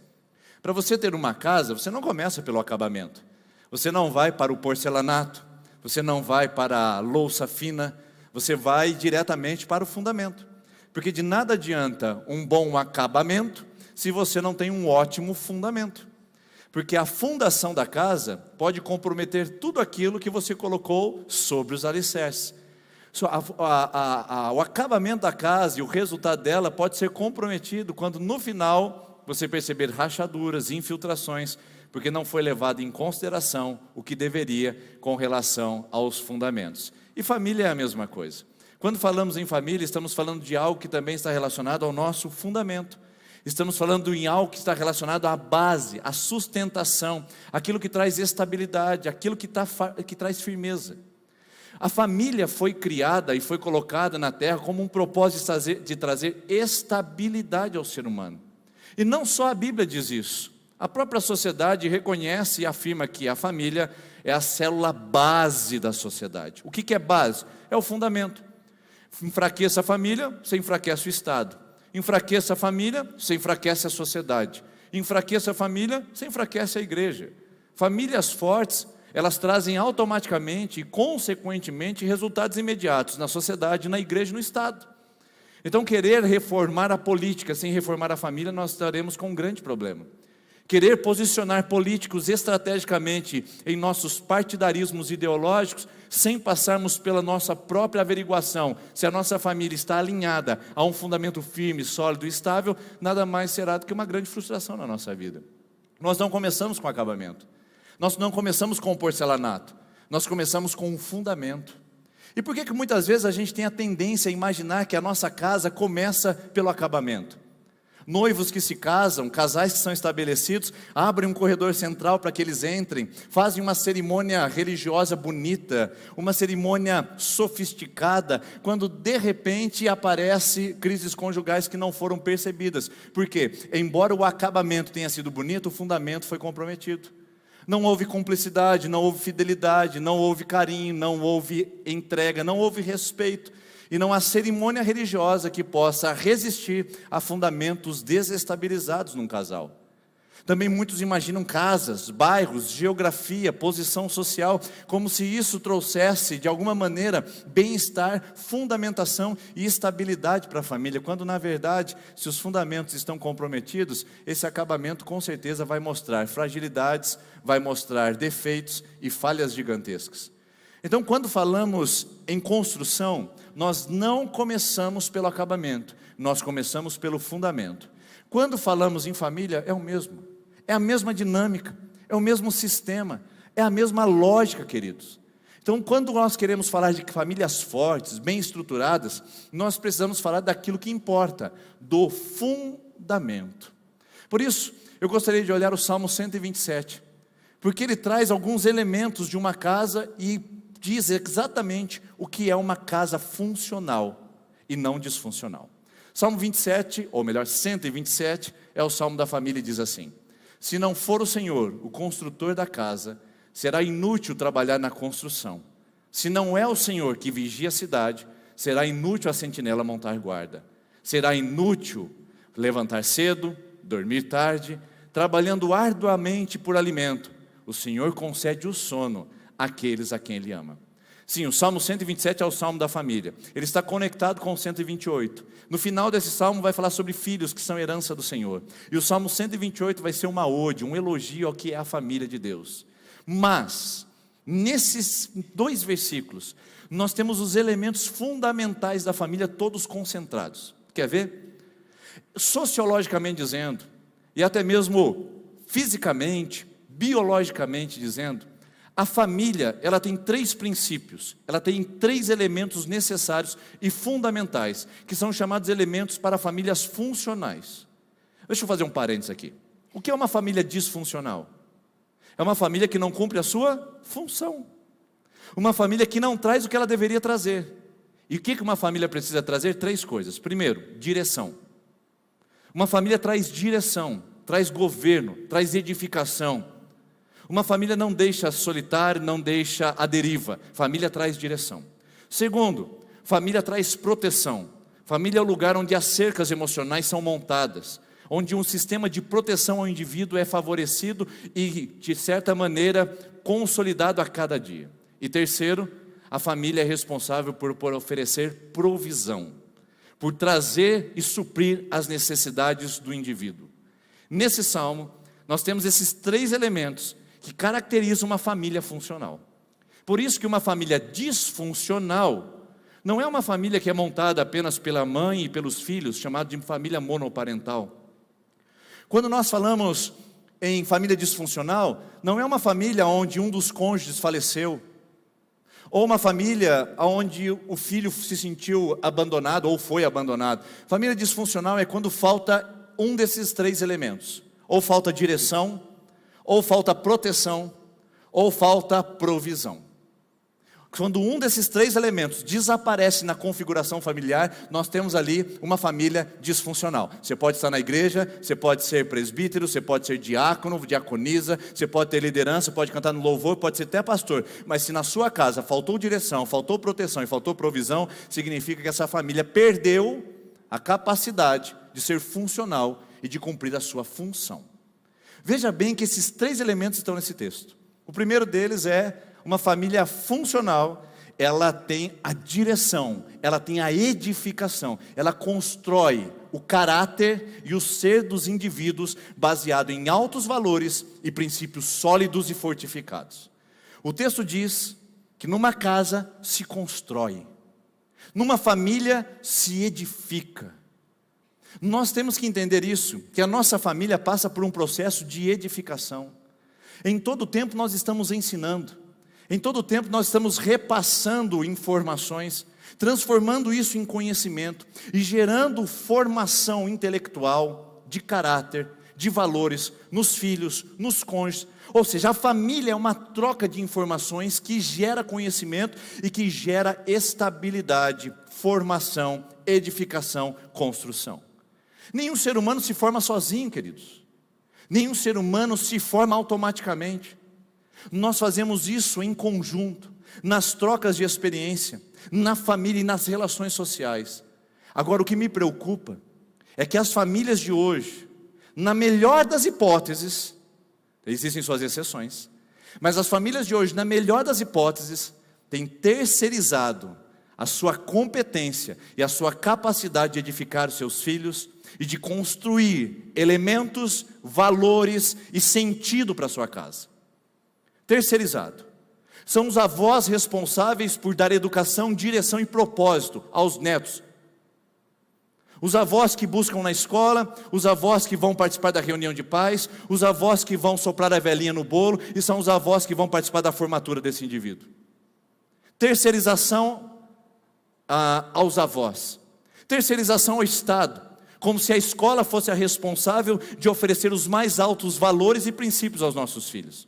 Para você ter uma casa, você não começa pelo acabamento. Você não vai para o porcelanato, você não vai para a louça fina, você vai diretamente para o fundamento. Porque de nada adianta um bom acabamento se você não tem um ótimo fundamento. Porque a fundação da casa pode comprometer tudo aquilo que você colocou sobre os alicerces. O acabamento da casa e o resultado dela pode ser comprometido quando no final você perceber rachaduras, infiltrações, porque não foi levado em consideração o que deveria com relação aos fundamentos. E família é a mesma coisa. Quando falamos em família, estamos falando de algo que também está relacionado ao nosso fundamento. Estamos falando em algo que está relacionado à base, à sustentação, aquilo que traz estabilidade, aquilo que traz firmeza. A família foi criada e foi colocada na terra como um propósito de trazer estabilidade ao ser humano. E não só a Bíblia diz isso. A própria sociedade reconhece e afirma que a família é a célula base da sociedade. O que é base? É o fundamento. Enfraqueça a família, você enfraquece o Estado. Enfraqueça a família, você enfraquece a sociedade. Enfraqueça a família, você enfraquece a igreja. Famílias fortes, elas trazem automaticamente e consequentemente resultados imediatos na sociedade, na igreja e no Estado. Então, querer reformar a política sem reformar a família, nós estaremos com um grande problema. Querer posicionar políticos estrategicamente em nossos partidarismos ideológicos, sem passarmos pela nossa própria averiguação, se a nossa família está alinhada a um fundamento firme, sólido e estável, nada mais será do que uma grande frustração na nossa vida. Nós não começamos com acabamento, nós não começamos com o porcelanato, nós começamos com um fundamento. E por que muitas vezes a gente tem a tendência a imaginar que a nossa casa começa pelo acabamento? Noivos que se casam, casais que são estabelecidos, abrem um corredor central para que eles entrem, fazem uma cerimônia religiosa bonita, uma cerimônia sofisticada, quando de repente aparecem crises conjugais que não foram percebidas. Por quê? Embora o acabamento tenha sido bonito, o fundamento foi comprometido. Não houve cumplicidade, não houve fidelidade, não houve carinho, não houve entrega, não houve respeito. E não há cerimônia religiosa que possa resistir a fundamentos desestabilizados num casal. Também muitos imaginam casas, bairros, geografia, posição social, como se isso trouxesse, de alguma maneira, bem-estar, fundamentação e estabilidade para a família, quando, na verdade, se os fundamentos estão comprometidos, esse acabamento, com certeza, vai mostrar fragilidades, vai mostrar defeitos e falhas gigantescas. Então, quando falamos em construção, nós não começamos pelo acabamento, nós começamos pelo fundamento. Quando falamos em família, é o mesmo. É a mesma dinâmica, é o mesmo sistema, é a mesma lógica, queridos. Então, quando nós queremos falar de famílias fortes, bem estruturadas, nós precisamos falar daquilo que importa, do fundamento. Por isso, eu gostaria de olhar o Salmo 127, porque ele traz alguns elementos de uma casa e diz exatamente o que é uma casa funcional e não disfuncional. Salmo 27, ou melhor, 127, é o Salmo da família e diz assim: se não for o Senhor, o construtor da casa, será inútil trabalhar na construção. Se não é o Senhor que vigia a cidade, será inútil a sentinela montar guarda. Será inútil levantar cedo, dormir tarde, trabalhando arduamente por alimento. O Senhor concede o sono àqueles a quem Ele ama. Sim, o Salmo 127 é o Salmo da família. Ele está conectado com o 128. No final desse Salmo vai falar sobre filhos que são herança do Senhor. E o Salmo 128 vai ser uma ode, um elogio ao que é a família de Deus. Mas, nesses 2 versículos, nós temos os elementos fundamentais da família todos concentrados. Quer ver? Sociologicamente dizendo, e até mesmo fisicamente, biologicamente dizendo, a família, ela tem 3 princípios, ela tem 3 elementos necessários e fundamentais, que são chamados elementos para famílias funcionais. Deixa eu fazer um parênteses aqui. O que é uma família disfuncional? É uma família que não cumpre a sua função. Uma família que não traz o que ela deveria trazer. E o que uma família precisa trazer? 3 coisas. Primeiro, direção. Uma família traz direção, traz governo, traz edificação. Uma família não deixa solitário, não deixa à deriva. Família traz direção. Segundo, família traz proteção. Família é o lugar onde as cercas emocionais são montadas, onde um sistema de proteção ao indivíduo é favorecido e, de certa maneira, consolidado a cada dia. E terceiro, a família é responsável por oferecer provisão, por trazer e suprir as necessidades do indivíduo. Nesse salmo, nós temos esses 3 elementos que caracteriza uma família funcional. Por isso que uma família disfuncional não é uma família que é montada apenas pela mãe e pelos filhos, chamada de família monoparental. Quando nós falamos em família disfuncional, não é uma família onde um dos cônjuges faleceu, ou uma família onde o filho se sentiu abandonado ou foi abandonado. Família disfuncional é quando falta um desses 3 elementos, ou falta direção, ou falta proteção, ou falta provisão. Quando um desses 3 elementos desaparece na configuração familiar, nós temos ali uma família disfuncional. Você pode estar na igreja, você pode ser presbítero, você pode ser diácono, diaconisa, você pode ter liderança, pode cantar no louvor, pode ser até pastor. Mas se na sua casa faltou direção, faltou proteção e faltou provisão, significa que essa família perdeu a capacidade de ser funcional e de cumprir a sua função. Veja bem que esses 3 elementos estão nesse texto. O primeiro deles é uma família funcional, ela tem a direção, ela tem a edificação, ela constrói o caráter e o ser dos indivíduos baseado em altos valores e princípios sólidos e fortificados. O texto diz que numa casa se constrói, numa família se edifica. Nós temos que entender isso, que a nossa família passa por um processo de edificação. Em todo tempo nós estamos ensinando, em todo tempo nós estamos repassando informações, transformando isso em conhecimento e gerando formação intelectual, de caráter, de valores nos filhos, nos cônjuges. Ou seja, a família é uma troca de informações que gera conhecimento e que gera estabilidade, formação, edificação, construção. Nenhum ser humano se forma sozinho, queridos. Nenhum ser humano se forma automaticamente. Nós fazemos isso em conjunto, nas trocas de experiência, na família e nas relações sociais. Agora, o que me preocupa é que as famílias de hoje, na melhor das hipóteses, existem suas exceções, mas as famílias de hoje, na melhor das hipóteses, têm terceirizado a sua competência e a sua capacidade de edificar os seus filhos e de construir elementos, valores e sentido para a sua casa. Terceirizado. São os avós responsáveis por dar educação, direção e propósito aos netos. Os avós que buscam na escola, os avós que vão participar da reunião de pais, os avós que vão soprar a velhinha no bolo, e são os avós que vão participar da formatura desse indivíduo. Terceirização aos avós. Terceirização ao Estado, como se a escola fosse a responsável de oferecer os mais altos valores e princípios aos nossos filhos.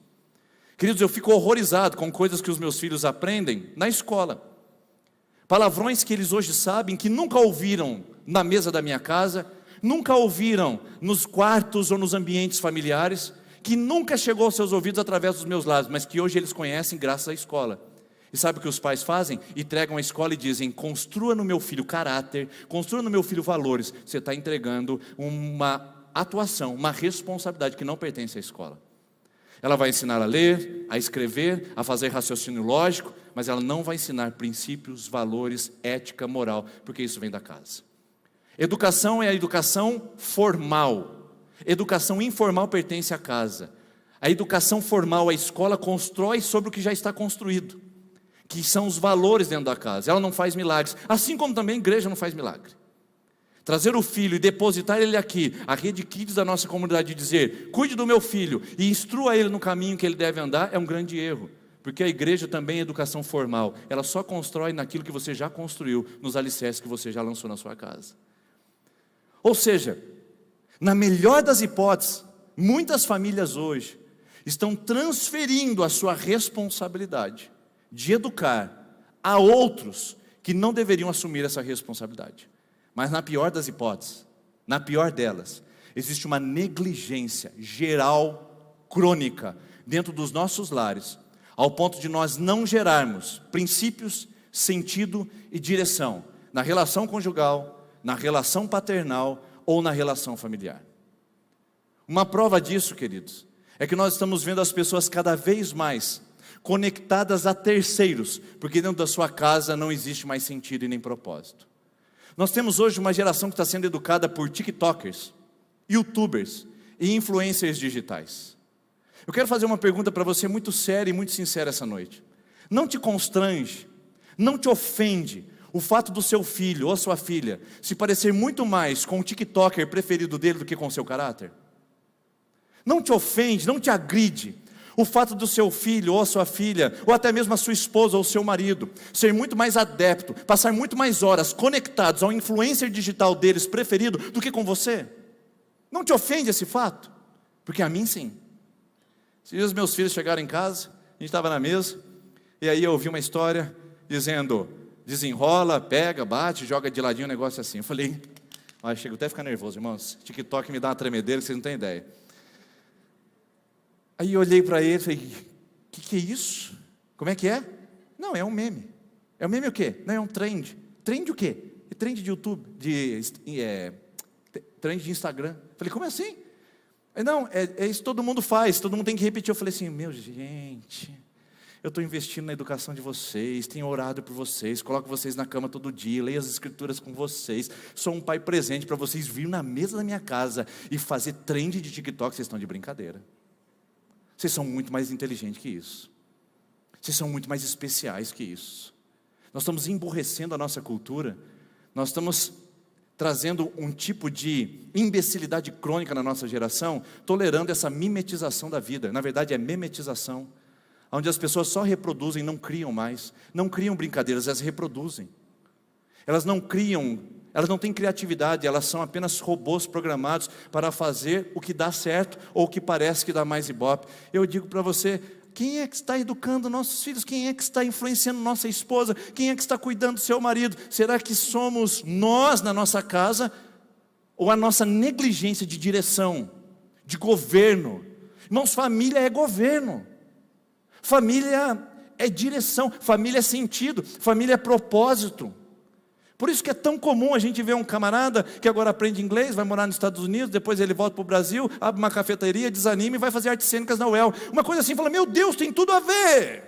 Queridos, eu fico horrorizado com coisas que os meus filhos aprendem na escola. Palavrões que eles hoje sabem, que nunca ouviram na mesa da minha casa, nunca ouviram nos quartos ou nos ambientes familiares, que nunca chegou aos seus ouvidos através dos meus lábios, mas que hoje eles conhecem graças à escola. E sabe o que os pais fazem? Entregam a escola e dizem: construa no meu filho caráter, construa no meu filho valores. Você está entregando uma atuação, uma responsabilidade que não pertence à escola. Ela vai ensinar a ler, a escrever, a fazer raciocínio lógico, mas ela não vai ensinar princípios, valores, ética, moral, porque isso vem da casa. Educação é a educação formal. Educação informal pertence à casa. A educação formal, a escola constrói sobre o que já está construído, que são os valores dentro da casa. Ela não faz milagres, assim como também a igreja não faz milagre. Trazer o filho e depositar ele aqui, a rede Kids da nossa comunidade, e dizer: cuide do meu filho e instrua ele no caminho que ele deve andar, é um grande erro. Porque a igreja também é educação formal. Ela só constrói naquilo que você já construiu, nos alicerces que você já lançou na sua casa. Ou seja, na melhor das hipóteses, muitas famílias hoje estão transferindo a sua responsabilidade de educar a outros que não deveriam assumir essa responsabilidade. Mas na pior das hipóteses, na pior delas, existe uma negligência geral, crônica, dentro dos nossos lares, ao ponto de nós não gerarmos princípios, sentido e direção na relação conjugal, na relação paternal ou na relação familiar. Uma prova disso, queridos, é que nós estamos vendo as pessoas cada vez mais conectadas a terceiros, porque dentro da sua casa não existe mais sentido e nem propósito. Nós temos hoje uma geração que está sendo educada por TikTokers, YouTubers e influencers digitais. Eu quero fazer uma pergunta para você muito séria e muito sincera essa noite. Não te constrange, não te ofende o fato do seu filho ou sua filha se parecer muito mais com o TikToker preferido dele do que com o seu caráter? Não te ofende, não te agride o fato do seu filho ou a sua filha, ou até mesmo a sua esposa ou o seu marido, ser muito mais adepto, passar muito mais horas conectados ao influencer digital deles preferido do que com você? Não te ofende esse fato? Porque a mim sim. Se os meus filhos chegaram em casa, a gente estava na mesa, e aí eu ouvi uma história dizendo: desenrola, pega, bate, joga de ladinho, um negócio assim. Eu falei: chego até a ficar nervoso, irmãos, TikTok me dá uma tremedeira que vocês não têm ideia. Aí eu olhei para ele e falei: que é isso? Como é que é? Não, é um meme. É um meme o quê? Não, é um trend. Trend o quê? É trend de YouTube, trend de Instagram. Falei: como assim? Não, é isso que todo mundo faz, todo mundo tem que repetir. Eu falei assim: meu gente, eu estou investindo na educação de vocês, tenho orado por vocês, coloco vocês na cama todo dia, leio as escrituras com vocês, sou um pai presente para vocês virem na mesa da minha casa e fazer trend de TikTok. Vocês estão de brincadeira. Vocês são muito mais inteligentes que isso. Vocês são muito mais especiais que isso. Nós estamos emburrecendo a nossa cultura. Nós estamos trazendo um tipo de imbecilidade crônica na nossa geração, tolerando essa mimetização da vida. Na verdade é memetização, onde as pessoas só reproduzem, não criam mais. Não criam brincadeiras, elas reproduzem. Elas não criam, elas não têm criatividade, elas são apenas robôs programados para fazer o que dá certo ou o que parece que dá mais ibope. Eu digo para você: quem é que está educando nossos filhos? Quem é que está influenciando nossa esposa? Quem é que está cuidando do seu marido? Será que somos nós na nossa casa? Ou a nossa negligência de direção, de governo? Irmãos, família é governo. Família é direção, família é sentido, família é propósito. Por isso que é tão comum a gente ver um camarada que agora aprende inglês, vai morar nos Estados Unidos, depois ele volta para o Brasil, abre uma cafeteria, desanima e vai fazer artes cênicas na UEL. Uma coisa assim, fala, meu Deus, tem tudo a ver.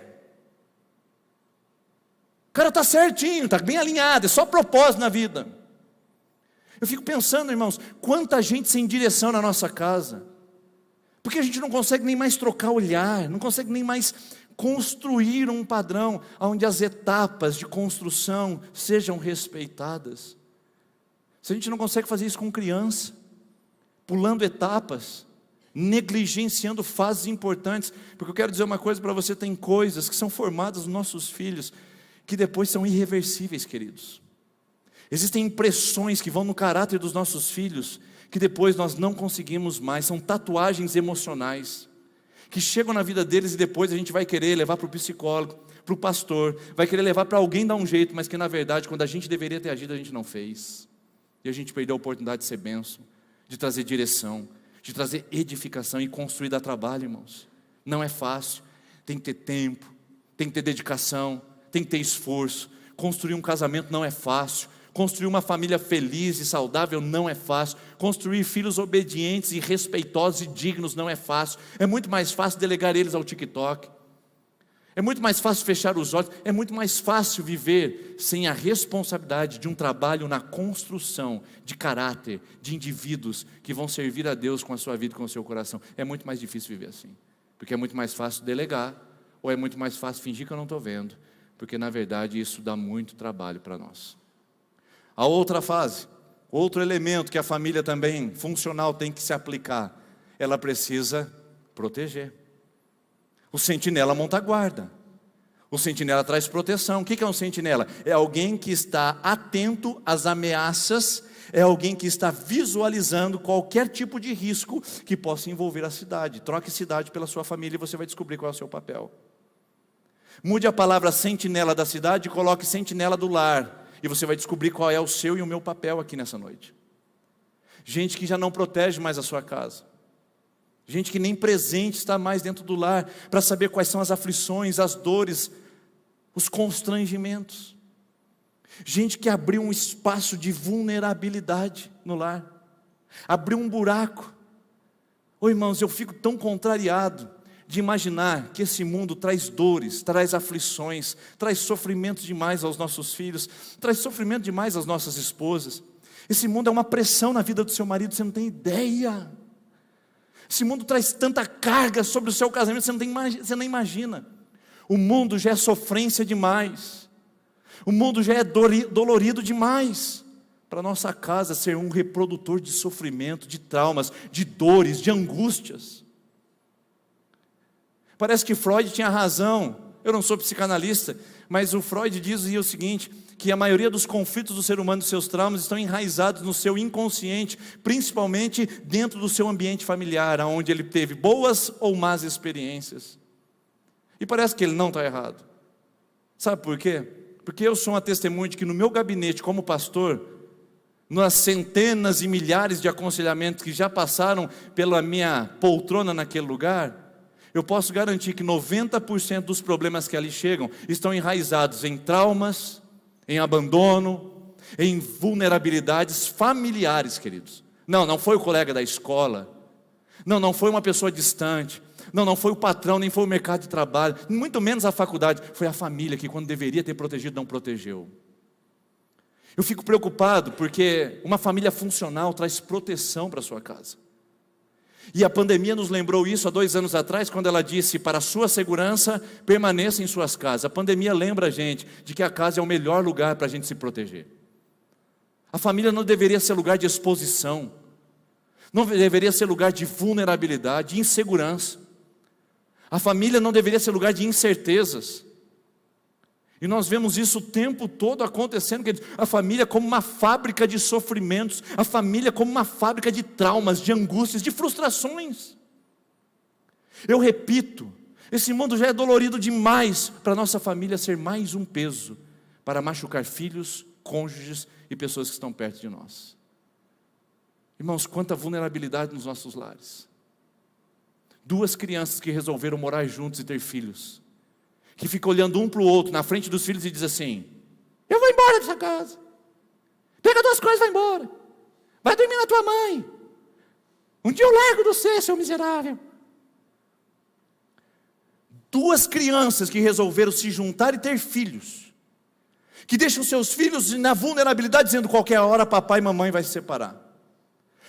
O cara está certinho, está bem alinhado, é só propósito na vida. Eu fico pensando, irmãos, quanta gente sem direção na nossa casa. Porque a gente não consegue nem mais trocar olhar, não consegue nem mais construir um padrão onde as etapas de construção sejam respeitadas. Se a gente não consegue fazer isso com criança, pulando etapas, negligenciando fases importantes, porque eu quero dizer uma coisa para você, tem coisas que são formadas nos nossos filhos, que depois são irreversíveis, queridos. Existem impressões que vão no caráter dos nossos filhos, que depois nós não conseguimos mais, são tatuagens emocionais, que chegam na vida deles e depois a gente vai querer levar para o psicólogo, para o pastor, vai querer levar para alguém dar um jeito, mas que na verdade, quando a gente deveria ter agido, a gente não fez. E a gente perdeu a oportunidade de ser bênção, de trazer direção, de trazer edificação e construir dar trabalho, irmãos. Não é fácil, tem que ter tempo, tem que ter dedicação, tem que ter esforço. Construir um casamento não é fácil. Construir uma família feliz e saudável não é fácil. Construir filhos obedientes e respeitosos e dignos não é fácil. É muito mais fácil delegar eles ao TikTok. É muito mais fácil fechar os olhos. É muito mais fácil viver sem a responsabilidade de um trabalho na construção de caráter, de indivíduos que vão servir a Deus com a sua vida e com o seu coração. É muito mais difícil viver assim. Porque é muito mais fácil delegar, ou é muito mais fácil fingir que eu não estou vendo. Porque na verdade isso dá muito trabalho para nós. A outra fase, outro elemento que a família também funcional tem que se aplicar, ela precisa proteger. O sentinela monta guarda, o sentinela traz proteção. O que é um sentinela? É alguém que está atento às ameaças, é alguém que está visualizando qualquer tipo de risco que possa envolver a cidade. Troque cidade pela sua família e você vai descobrir qual é o seu papel. Mude a palavra sentinela da cidade e coloque sentinela do lar. E você vai descobrir qual é o seu e o meu papel aqui nessa noite. Gente que já não protege mais a sua casa. Gente que nem presente está mais dentro do lar, para saber quais são as aflições, as dores, os constrangimentos. Gente que abriu um espaço de vulnerabilidade no lar. Abriu um buraco. Ô irmãos, eu fico tão contrariado de imaginar que esse mundo traz dores, traz aflições, traz sofrimento demais aos nossos filhos, traz sofrimento demais às nossas esposas. Esse mundo é uma pressão na vida do seu marido, você não tem ideia. Esse mundo traz tanta carga sobre o seu casamento, você nem imagina. O mundo já é sofrência demais. O mundo já é dolorido demais. Para nossa casa ser um reprodutor de sofrimento, de traumas, de dores, de angústias. Parece que Freud tinha razão. Eu não sou psicanalista, mas o Freud dizia o seguinte, que a maioria dos conflitos do ser humano, dos seus traumas, estão enraizados no seu inconsciente, principalmente dentro do seu ambiente familiar, onde ele teve boas ou más experiências. E parece que ele não está errado. Sabe por quê? Porque eu sou uma testemunha de que no meu gabinete como pastor, nas centenas e milhares de aconselhamentos que já passaram pela minha poltrona naquele lugar, eu posso garantir que 90% dos problemas que ali chegam estão enraizados em traumas, em abandono, em vulnerabilidades familiares, queridos. Não foi o colega da escola, não foi uma pessoa distante, não foi o patrão, nem foi o mercado de trabalho, muito menos a faculdade, foi a família que quando deveria ter protegido, não protegeu. Eu fico preocupado porque uma família funcional traz proteção para a sua casa. E a pandemia nos lembrou isso há 2 anos atrás, quando ela disse, para a sua segurança, permaneça em suas casas. A pandemia lembra a gente de que a casa é o melhor lugar para a gente se proteger. A família não deveria ser lugar de exposição, não deveria ser lugar de vulnerabilidade, de insegurança. A família não deveria ser lugar de incertezas. E nós vemos isso o tempo todo acontecendo, a família como uma fábrica de sofrimentos, a família como uma fábrica de traumas, de angústias, de frustrações. Eu repito, esse mundo já é dolorido demais para a nossa família ser mais um peso para machucar filhos, cônjuges e pessoas que estão perto de nós. Irmãos, quanta vulnerabilidade nos nossos lares. 2 crianças que resolveram morar juntos e ter filhos. que fica olhando um para o outro na frente dos filhos e diz assim: eu vou embora dessa casa, pega tuas coisas e vai embora, vai dormir na tua mãe, um dia eu largo de você, seu miserável. Duas crianças que resolveram se juntar e ter filhos, que deixam seus filhos na vulnerabilidade, dizendo: qualquer hora papai e mamãe vai se separar,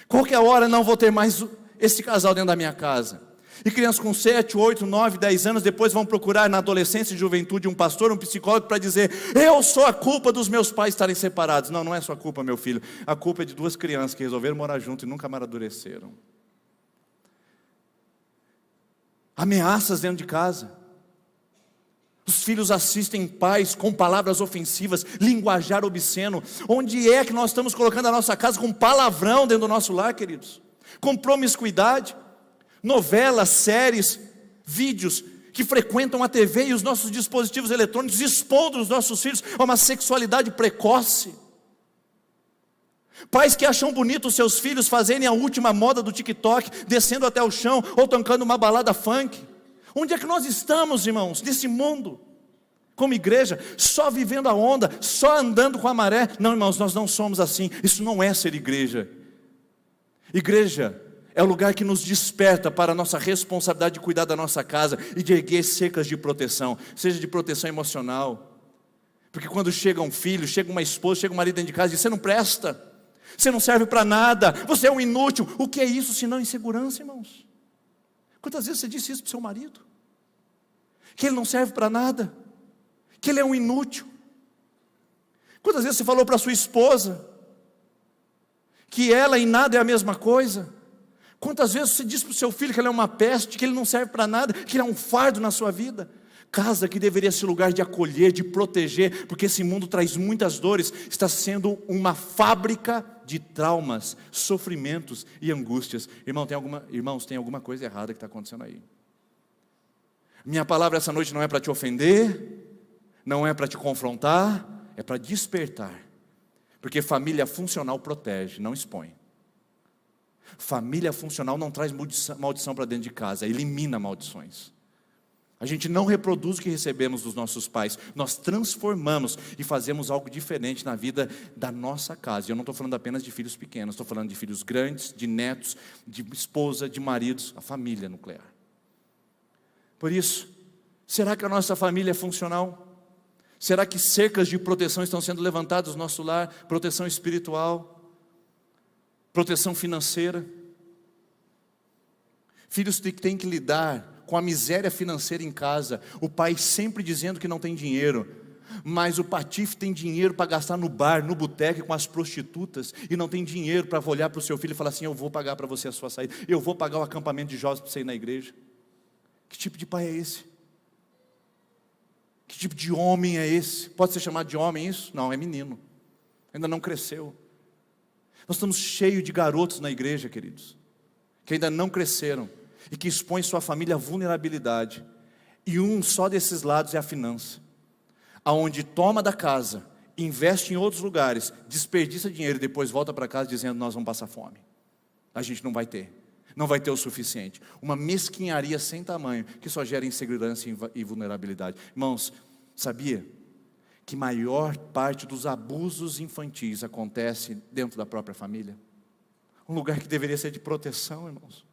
qualquer hora não vou ter mais esse casal dentro da minha casa. E crianças com 7, 8, 9, 10 anos depois vão procurar na adolescência e juventude um pastor, um psicólogo para dizer: eu sou a culpa dos meus pais estarem separados. Não, não é sua culpa, meu filho. A culpa é de duas crianças que resolveram morar junto e nunca amadureceram. Ameaças dentro de casa. Os filhos assistem pais com palavras ofensivas, linguajar obsceno. Onde é que nós estamos colocando a nossa casa com palavrão dentro do nosso lar, queridos? Com promiscuidade, novelas, séries, vídeos que frequentam a TV e os nossos dispositivos eletrônicos, expondo os nossos filhos a uma sexualidade precoce. Pais que acham bonito os seus filhos fazerem a última moda do TikTok, descendo até o chão ou tocando uma balada funk. Onde é que nós estamos, irmãos, nesse mundo? Como igreja, só vivendo a onda, só andando com a maré? Não, irmãos, nós não somos assim. Isso não é ser igreja. Igreja é o lugar que nos desperta para a nossa responsabilidade de cuidar da nossa casa e de erguer cercas de proteção, seja de proteção emocional. Porque quando chega um filho, chega uma esposa, chega um marido dentro de casa e diz: você não presta, você não serve para nada, você é um inútil. O que é isso senão insegurança, irmãos? Quantas vezes você disse isso para o seu marido? Que ele não serve para nada, que ele é um inútil. Quantas vezes você falou para a sua esposa que ela em nada é a mesma coisa? Quantas vezes você disse para o seu filho que ele é uma peste, que ele não serve para nada, que ele é um fardo na sua vida? Casa que deveria ser lugar de acolher, de proteger, porque esse mundo traz muitas dores, está sendo uma fábrica de traumas, sofrimentos e angústias. Irmãos, tem alguma coisa errada que está acontecendo aí. Minha palavra essa noite não é para te ofender, não é para te confrontar, é para despertar. Porque família funcional protege, não expõe. Família funcional não traz maldição para dentro de casa, elimina maldições. A gente não reproduz o que recebemos dos nossos pais, nós transformamos e fazemos algo diferente na vida da nossa casa. E eu não estou falando apenas de filhos pequenos, estou falando de filhos grandes, de netos, de esposa, de maridos, a família nuclear. Por isso, será que a nossa família é funcional? Será que cercas de proteção estão sendo levantadas no nosso lar? Proteção espiritual, proteção financeira. Filhos que têm que lidar com a miséria financeira em casa, o pai sempre dizendo que não tem dinheiro, mas o patife tem dinheiro para gastar no bar, no boteco com as prostitutas, e não tem dinheiro para olhar para o seu filho e falar assim: eu vou pagar para você a sua saída, eu vou pagar o acampamento de jovens para você ir na igreja. Que tipo de pai é esse? Que tipo de homem é esse? Pode ser chamado de homem isso? Não, é menino, ainda não cresceu. Nós estamos cheios de garotos na igreja, queridos, que ainda não cresceram e que expõem sua família à vulnerabilidade. E um só desses lados é a finança, aonde toma da casa, investe em outros lugares, desperdiça dinheiro e depois volta para casa dizendo: nós vamos passar fome, a gente não vai ter o suficiente. Uma mesquinharia sem tamanho, que só gera insegurança e vulnerabilidade. Irmãos, sabia que maior parte dos abusos infantis acontece dentro da própria família? Um lugar que deveria ser de proteção, irmãos,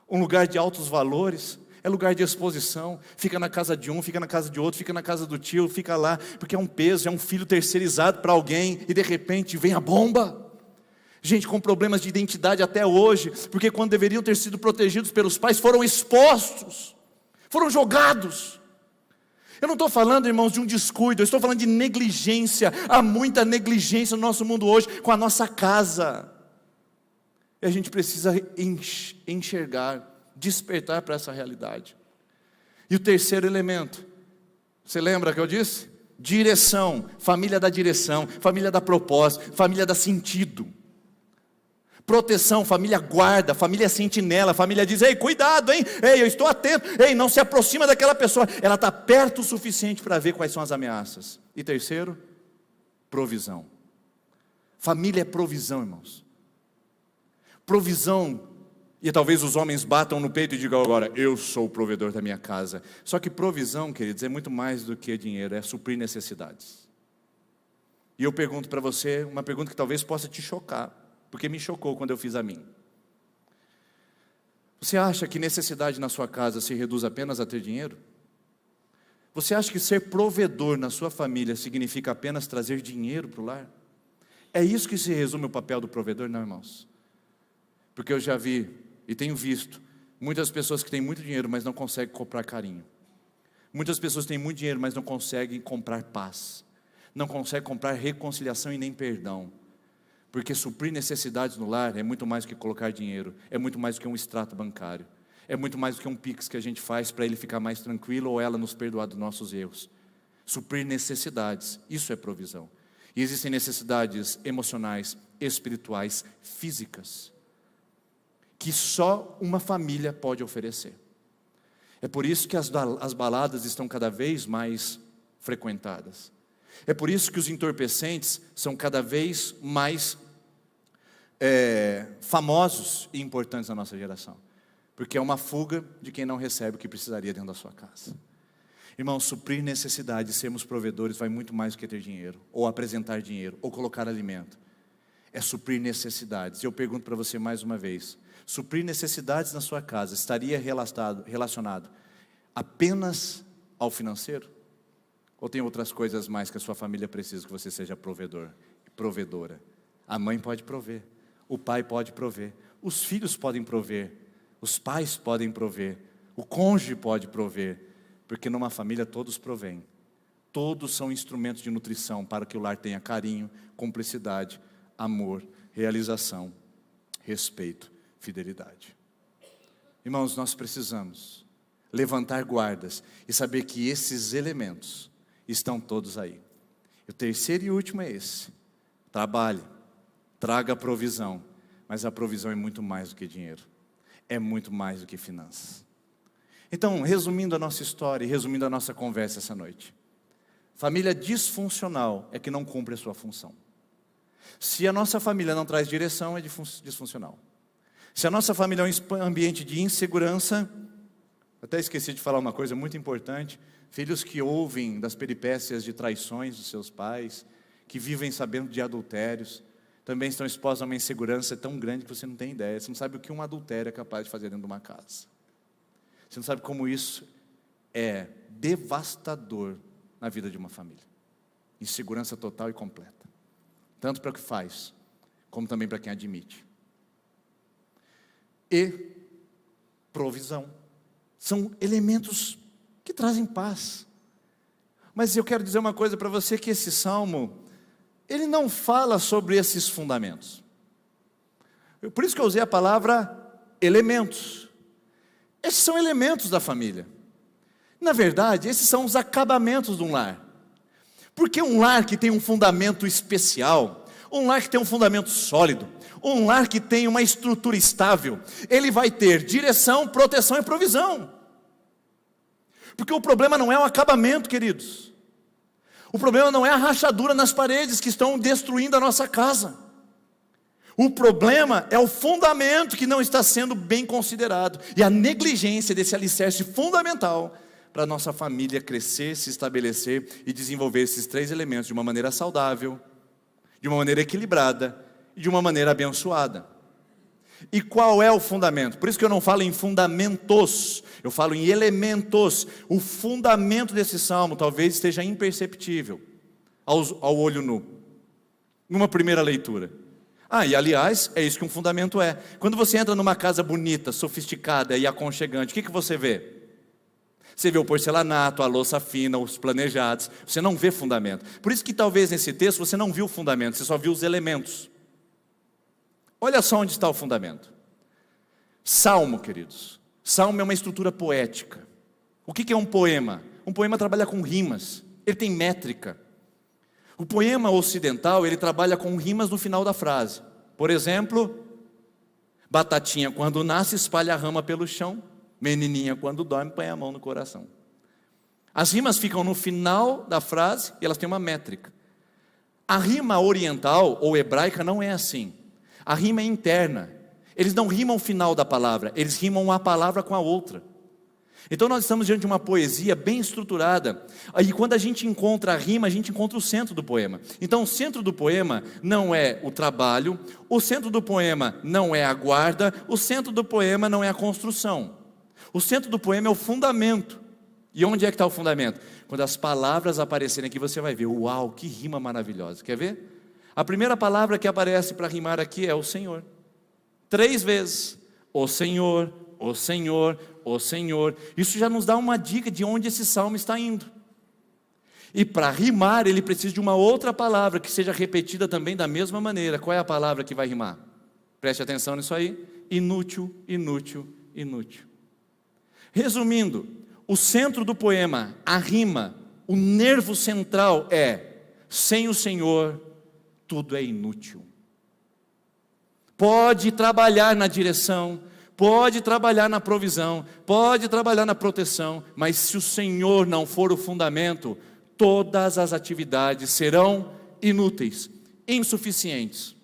um lugar de altos valores, é lugar de exposição. Fica na casa de um, fica na casa de outro, fica na casa do tio, fica lá, porque é um peso, é um filho terceirizado para alguém, e de repente vem a bomba. Gente com problemas de identidade até hoje, porque quando deveriam ter sido protegidos pelos pais, foram expostos, foram jogados. Eu não estou falando, irmãos, de um descuido, eu estou falando de negligência. Há muita negligência no nosso mundo hoje com a nossa casa. E a gente precisa enxergar, despertar para essa realidade. E o terceiro elemento, você lembra que eu disse? Direção, família da direção, família da propósito, família da sentido. Proteção, família guarda, família sentinela, família diz: ei, cuidado, hein? Ei, eu estou atento, ei, não se aproxima daquela pessoa. Ela está perto o suficiente para ver quais são as ameaças. E terceiro, provisão. Família é provisão, irmãos. Provisão E talvez os homens batam no peito e digam agora, eu sou o provedor da minha casa. Só que provisão, queridos, é muito mais do que dinheiro, é suprir necessidades. E eu pergunto para você, uma pergunta que talvez possa te chocar, porque me chocou quando eu fiz a minha. Você acha que necessidade na sua casa se reduz apenas a ter dinheiro? Você acha que ser provedor na sua família significa apenas trazer dinheiro para o lar? É isso que se resume o papel do provedor, não, irmãos? Porque eu já vi e tenho visto muitas pessoas que têm muito dinheiro, mas não conseguem comprar carinho. Muitas pessoas têm muito dinheiro, mas não conseguem comprar paz. Não conseguem comprar reconciliação e nem perdão. Porque suprir necessidades no lar é muito mais do que colocar dinheiro. É muito mais do que um extrato bancário. É muito mais do que um pix que a gente faz para ele ficar mais tranquilo ou ela nos perdoar dos nossos erros. Suprir necessidades, isso é provisão. E existem necessidades emocionais, espirituais, físicas, que só uma família pode oferecer. É por isso que as baladas estão cada vez mais frequentadas. É por isso que os entorpecentes são cada vez mais famosos e importantes na nossa geração. Porque é uma fuga de quem não recebe o que precisaria dentro da sua casa. Irmão, suprir necessidades, sermos provedores, vai muito mais do que ter dinheiro, ou apresentar dinheiro, ou colocar alimento. É suprir necessidades. E eu pergunto para você mais uma vez, suprir necessidades na sua casa estaria relacionado apenas ao financeiro? Ou tem outras coisas mais que a sua família precisa que você seja provedor e provedora? A mãe pode prover, o pai pode prover, os filhos podem prover, os pais podem prover, o cônjuge pode prover, porque numa família todos provêm. Todos são instrumentos de nutrição para que o lar tenha carinho, cumplicidade, amor, realização, respeito, fidelidade. Irmãos, nós precisamos levantar guardas e saber que esses elementos estão todos aí. O terceiro e último é esse: trabalhe, traga provisão, mas a provisão é muito mais do que dinheiro, é muito mais do que finanças. Então, resumindo a nossa história e resumindo a nossa conversa essa noite, família disfuncional é que não cumpre a sua função. Se a nossa família não traz direção, é disfuncional. Se a nossa família é um ambiente de insegurança, até esqueci de falar uma coisa muito importante: filhos que ouvem das peripécias de traições dos seus pais, que vivem sabendo de adultérios, também estão expostos a uma insegurança tão grande que você não tem ideia. Você não sabe o que um adultério é capaz de fazer dentro de uma casa. Você não sabe como isso é devastador na vida de uma família. Insegurança total e completa. Tanto para o que faz, como também para quem admite. E provisão. São elementos que trazem paz. Mas eu quero dizer uma coisa para você, que esse salmo, ele não fala sobre esses fundamentos. Por isso que eu usei a palavra elementos. Esses são elementos da família. Na verdade, esses são os acabamentos de um lar. Porque um lar que tem um fundamento especial, um lar que tem um fundamento sólido, um lar que tem uma estrutura estável, ele vai ter direção, proteção e provisão. Porque o problema não é o acabamento, queridos. O problema não é a rachadura nas paredes que estão destruindo a nossa casa. O problema é o fundamento que não está sendo bem considerado, e a negligência desse alicerce fundamental para a nossa família crescer, se estabelecer e desenvolver esses três elementos de uma maneira saudável, de uma maneira equilibrada e de uma maneira abençoada. E qual é o fundamento? Por isso que eu não falo em fundamentos, eu falo em elementos. O fundamento desse salmo talvez esteja imperceptível ao olho nu, numa primeira leitura. E aliás, é isso que um fundamento é. Quando você entra numa casa bonita, sofisticada e aconchegante, o que você vê? Você vê o porcelanato, a louça fina, os planejados. Você não vê fundamento. Por isso que talvez nesse texto você não viu o fundamento, você só viu os elementos. Olha só onde está o fundamento. Salmo, queridos. Salmo é uma estrutura poética. O que é um poema? Um poema trabalha com rimas, ele tem métrica. O poema ocidental, ele trabalha com rimas no final da frase. Por exemplo, batatinha quando nasce espalha a rama pelo chão, menininha quando dorme põe a mão no coração. As rimas ficam no final da frase e elas têm uma métrica. A rima oriental ou hebraica não é assim. A rima é interna. Eles não rimam o final da palavra, eles rimam uma palavra com a outra. Então nós estamos diante de uma poesia bem estruturada. Aí quando a gente encontra a rima, a gente encontra o centro do poema. Então o centro do poema não é o trabalho, o centro do poema não é a guarda, o centro do poema não é a construção. O centro do poema é o fundamento. E onde é que está o fundamento? Quando as palavras aparecerem aqui, você vai ver, uau, que rima maravilhosa. Quer ver? A primeira palavra que aparece para rimar aqui é o Senhor. 3 vezes, o Senhor, o Senhor, o Senhor. Isso já nos dá uma dica de onde esse salmo está indo. E para rimar, ele precisa de uma outra palavra que seja repetida também da mesma maneira. Qual é a palavra que vai rimar? Preste atenção nisso aí. Inútil, inútil, inútil. Resumindo, o centro do poema, a rima, o nervo central é: sem o Senhor, tudo é inútil. Pode trabalhar na direção, pode trabalhar na provisão, pode trabalhar na proteção, mas se o Senhor não for o fundamento, todas as atividades serão inúteis, insuficientes.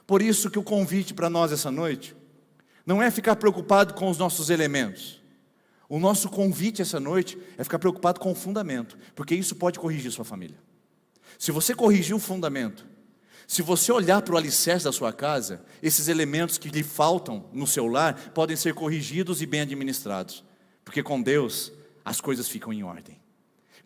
Por isso que o convite para nós essa noite não é ficar preocupado com os nossos elementos. O nosso convite essa noite é ficar preocupado com o fundamento, porque isso pode corrigir sua família. Se você corrigir o fundamento, se você olhar para o alicerce da sua casa, esses elementos que lhe faltam no seu lar podem ser corrigidos e bem administrados. Porque com Deus as coisas ficam em ordem.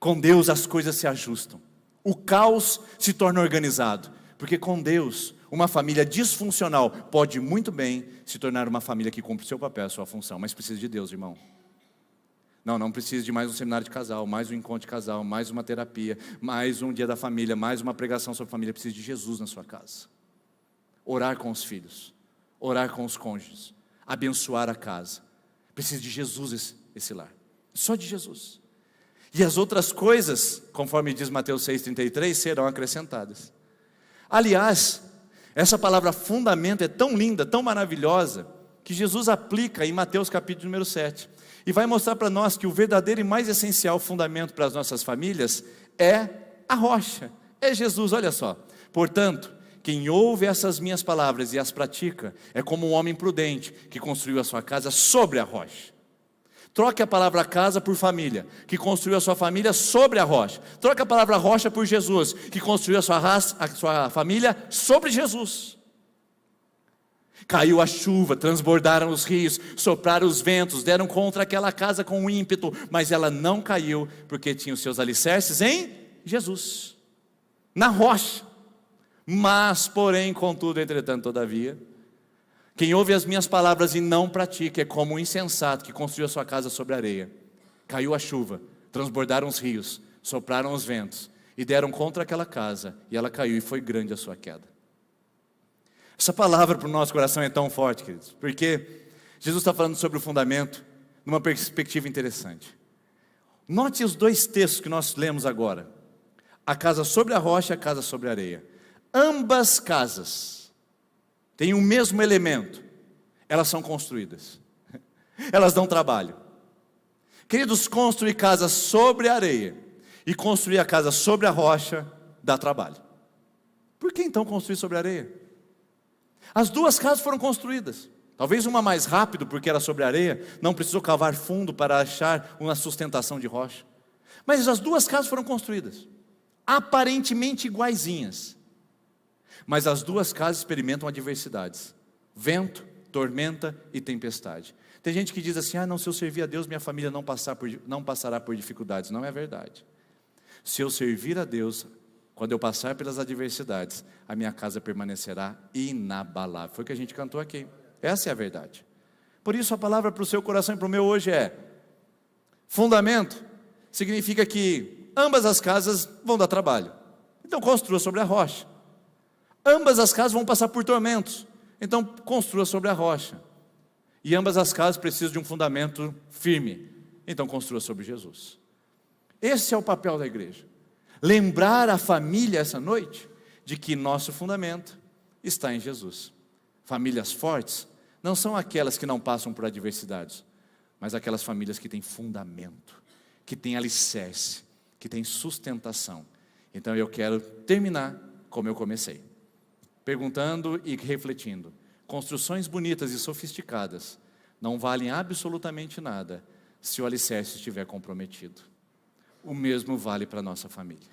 Com Deus as coisas se ajustam. O caos se torna organizado. Porque com Deus, uma família disfuncional pode muito bem se tornar uma família que cumpre o seu papel, a sua função. Mas precisa de Deus, irmão. Não precisa de mais um seminário de casal, mais um encontro de casal, mais uma terapia, mais um dia da família, mais uma pregação sobre família. Precisa de Jesus na sua casa. Orar com os filhos, orar com os cônjuges, abençoar a casa. Precisa de Jesus esse lar, só de Jesus. E as outras coisas, conforme diz Mateus 6,33, serão acrescentadas. Aliás, essa palavra fundamento é tão linda, tão maravilhosa, que Jesus aplica em Mateus capítulo número 7. E vai mostrar para nós que o verdadeiro e mais essencial fundamento para as nossas famílias é a rocha, é Jesus. Olha só: portanto, quem ouve essas minhas palavras e as pratica é como um homem prudente que construiu a sua casa sobre a rocha. Troque a palavra casa por família, que construiu a sua família sobre a rocha. Troque a palavra rocha por Jesus, que construiu a sua família sobre Jesus. Caiu a chuva, transbordaram os rios, sopraram os ventos, deram contra aquela casa com ímpeto, mas ela não caiu, porque tinha os seus alicerces em Jesus, na rocha. Mas, porém, contudo, entretanto, todavia, quem ouve as minhas palavras e não pratica é como um insensato que construiu a sua casa sobre a areia. Caiu a chuva, transbordaram os rios, sopraram os ventos, e deram contra aquela casa, e ela caiu, e foi grande a sua queda. Essa palavra para o nosso coração é tão forte, queridos, porque Jesus está falando sobre o fundamento numa perspectiva interessante. Note os 2 textos que nós lemos agora: a casa sobre a rocha e a casa sobre a areia. Ambas casas têm o mesmo elemento, elas são construídas, elas dão trabalho. Queridos, construir casa sobre a areia e construir a casa sobre a rocha dá trabalho. Por que então construir sobre a areia? As 2 casas foram construídas, talvez uma mais rápido porque era sobre areia, não precisou cavar fundo para achar uma sustentação de rocha. Mas as 2 casas foram construídas, aparentemente iguaizinhas. Mas as 2 casas experimentam adversidades: vento, tormenta e tempestade. Tem gente que diz assim: não, se eu servir a Deus, minha família não passará por dificuldades. Não é verdade. Se eu servir a Deus, quando eu passar pelas adversidades, a minha casa permanecerá inabalável. Foi o que a gente cantou aqui. Essa é a verdade. Por isso a palavra para o seu coração e para o meu hoje é: fundamento significa que ambas as casas vão dar trabalho. Então construa sobre a rocha. Ambas as casas vão passar por tormentos. Então construa sobre a rocha. E ambas as casas precisam de um fundamento firme. Então construa sobre Jesus. Esse é o papel da igreja. Lembrar a família essa noite de que nosso fundamento está em Jesus. Famílias fortes não são aquelas que não passam por adversidades, mas aquelas famílias que têm fundamento, que têm alicerce, que têm sustentação. Então eu quero terminar como eu comecei, perguntando e refletindo: construções bonitas e sofisticadas não valem absolutamente nada se o alicerce estiver comprometido. O mesmo vale para a nossa família.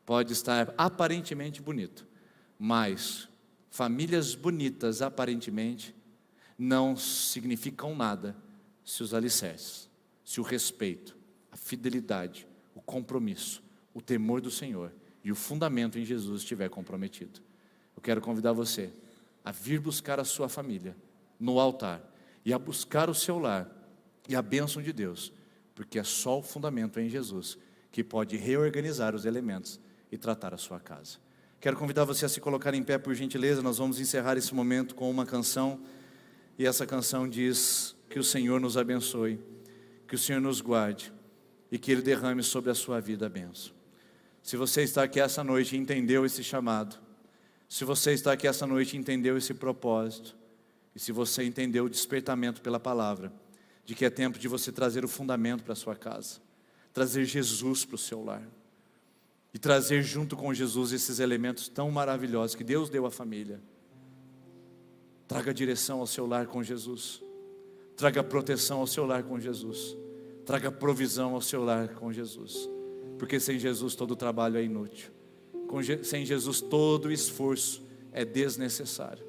Pode estar aparentemente bonito, mas famílias bonitas aparentemente não significam nada se os alicerces, se o respeito, a fidelidade, o compromisso, o temor do Senhor e o fundamento em Jesus estiver comprometido. Eu quero convidar você a vir buscar a sua família no altar e a buscar o seu lar e a bênção de Deus, porque é só o fundamento em Jesus que pode reorganizar os elementos e tratar a sua casa. Quero convidar você a se colocar em pé, por gentileza. Nós vamos encerrar esse momento com uma canção, e essa canção diz: que o Senhor nos abençoe, que o Senhor nos guarde e que Ele derrame sobre a sua vida a bênção. Se você está aqui essa noite e entendeu esse chamado, se você está aqui essa noite e entendeu esse propósito, e se você entendeu o despertamento pela palavra, de que é tempo de você trazer o fundamento para a sua casa, trazer Jesus para o seu lar, e trazer junto com Jesus esses elementos tão maravilhosos que Deus deu à família. Traga direção ao seu lar com Jesus, traga proteção ao seu lar com Jesus, traga provisão ao seu lar com Jesus, porque sem Jesus todo o trabalho é inútil, sem Jesus todo o esforço é desnecessário.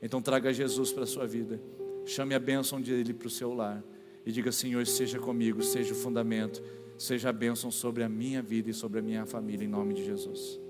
Então traga Jesus para a sua vida, chame a bênção dele para o seu lar e diga: Senhor, seja comigo, seja o fundamento, seja a bênção sobre a minha vida e sobre a minha família, em nome de Jesus.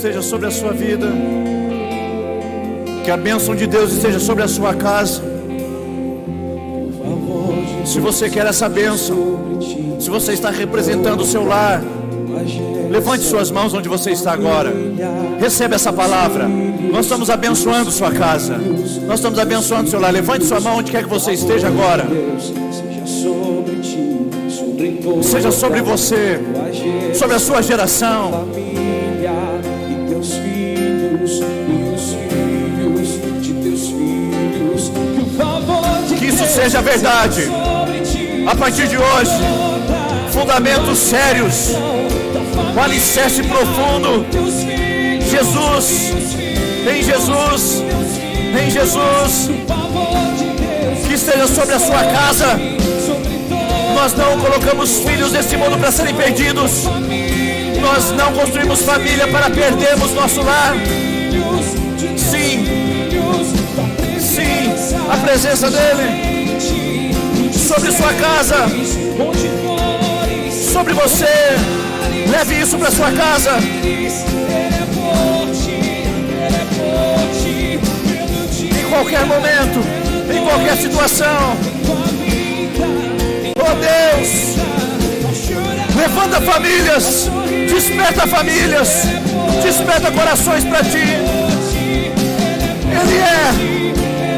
Esteja sobre a sua vida, que a bênção de Deus esteja sobre a sua casa. Se você quer essa bênção, se você está representando o seu lar, Levante suas mãos onde você está agora. Receba essa palavra. Nós estamos abençoando sua casa. Nós estamos abençoando seu lar. Levante sua mão onde quer que você esteja agora. Seja sobre você, sobre a sua geração. Que isso seja verdade. A partir de hoje, fundamentos sérios, um alicerce profundo. Jesus, em Jesus, em Jesus, que esteja sobre a sua casa. Nós não colocamos filhos nesse mundo para serem perdidos. Nós não construímos família para perdermos nosso lar. Sim, sim, a presença dele sobre sua casa, sobre você. Leve isso para sua casa. Em qualquer momento, em qualquer situação. Oh Deus, levanta famílias, desperta famílias, desperta corações para ti.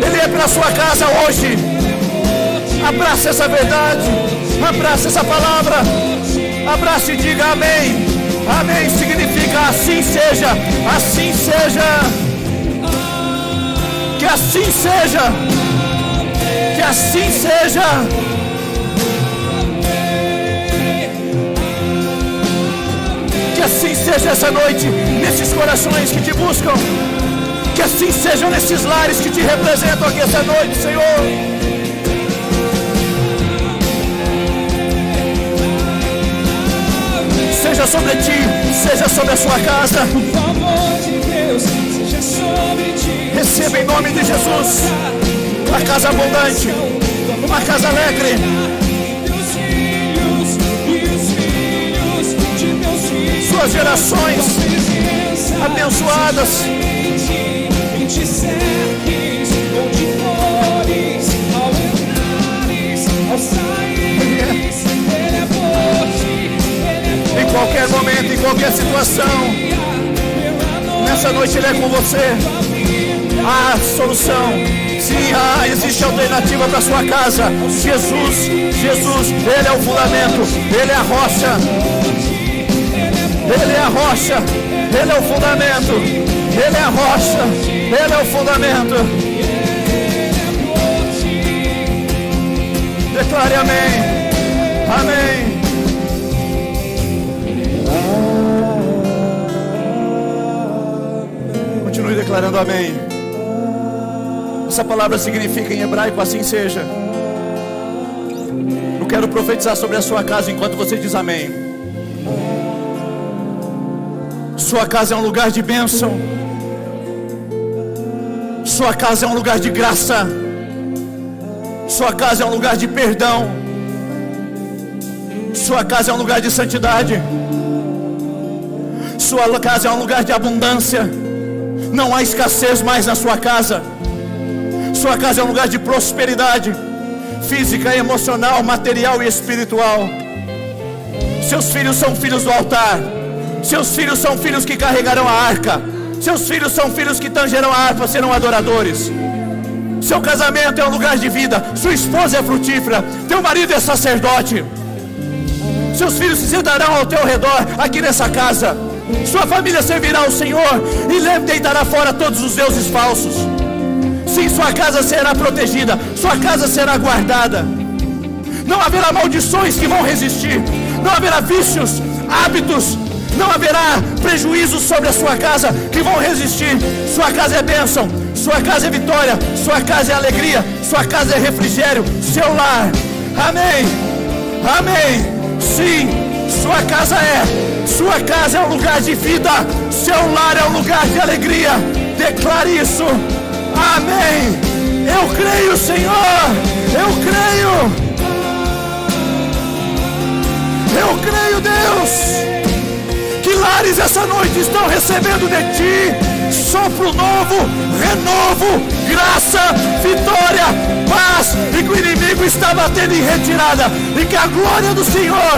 Ele é para sua casa hoje. Abraça essa verdade, abraça essa palavra, abraça e diga amém. Amém significa assim seja, assim seja. Que assim seja, que assim seja. Que assim seja essa noite, nesses corações que te buscam. Que assim sejam nesses lares que te representam aqui essa noite, Senhor. Seja sobre ti, seja sobre a sua casa. O favor de Deus seja sobre ti. Receba em nome de Jesus uma casa abundante, uma casa alegre. Suas gerações abençoadas. E te cerques onde fores, ao entrares, ao saíres. Ele é forte, em qualquer momento, em qualquer situação. Nessa noite Ele é com você. Há solução. Sim, existe alternativa para sua casa. Jesus, Ele é o fundamento, Ele é a rocha. Ele é a rocha, Ele é o fundamento. Ele é a rocha, Ele é o fundamento. Declare amém. Amém. Continue declarando amém. Essa palavra significa em hebraico assim seja. Eu quero profetizar sobre a sua casa enquanto você diz amém. Sua casa é um lugar de bênção. Sua casa é um lugar de graça. Sua casa é um lugar de perdão. Sua casa é um lugar de santidade. Sua casa é um lugar de abundância. Não há escassez mais na sua casa. Sua casa é um lugar de prosperidade física, emocional, material e espiritual. Seus filhos são filhos do altar. Seus filhos são filhos que carregarão a arca. Seus filhos são filhos que tangerão a harpa, serão adoradores. Seu casamento é um lugar de vida. Sua esposa é frutífera. Teu marido é sacerdote. Seus filhos se sentarão ao teu redor aqui nessa casa. Sua família servirá ao Senhor e deitará fora todos os deuses falsos. Sim, sua casa será protegida. Sua casa será guardada. Não haverá maldições que vão resistir. Não haverá vícios, hábitos. Não haverá prejuízos sobre a sua casa que vão resistir. Sua casa é bênção. Sua casa é vitória. Sua casa é alegria. Sua casa é refrigério. Seu lar. Amém. Amém. Sim, sua casa é. Sua casa é um lugar de vida. Seu lar é um lugar de alegria. Declare isso. Amém. Eu creio, Senhor. Eu creio. Eu creio, Deus. Que lares pastores essa noite estão recebendo de ti sopro novo, renovo, graça, vitória, paz, e que o inimigo está batendo em retirada, e que a glória do Senhor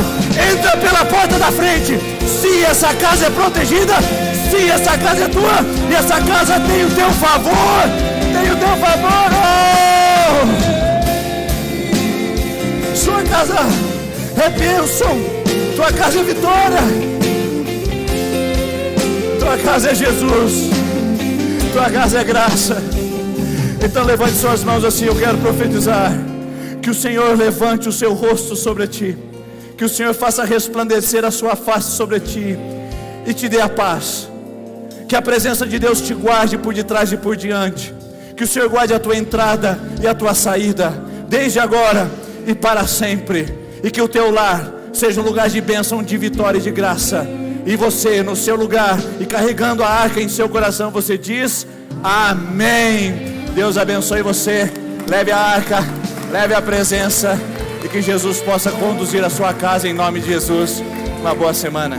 entra pela porta da frente. Sim, essa casa é protegida, sim, essa casa é tua, e essa casa tem o teu favor, tem o teu favor. Sua casa é bênção, tua casa é vitória, tua casa é Jesus, tua casa é graça. Então levante suas mãos assim, eu quero profetizar que o Senhor levante o seu rosto sobre ti, que o Senhor faça resplandecer a sua face sobre ti e te dê a paz, que a presença de Deus te guarde por detrás e por diante, que o Senhor guarde a tua entrada e a tua saída, desde agora e para sempre, e que o teu lar seja um lugar de bênção, de vitória e de graça. E você no seu lugar e carregando a arca em seu coração, você diz amém. Deus abençoe você, leve a arca, leve a presença, e que Jesus possa conduzir a sua casa em nome de Jesus. Uma boa semana.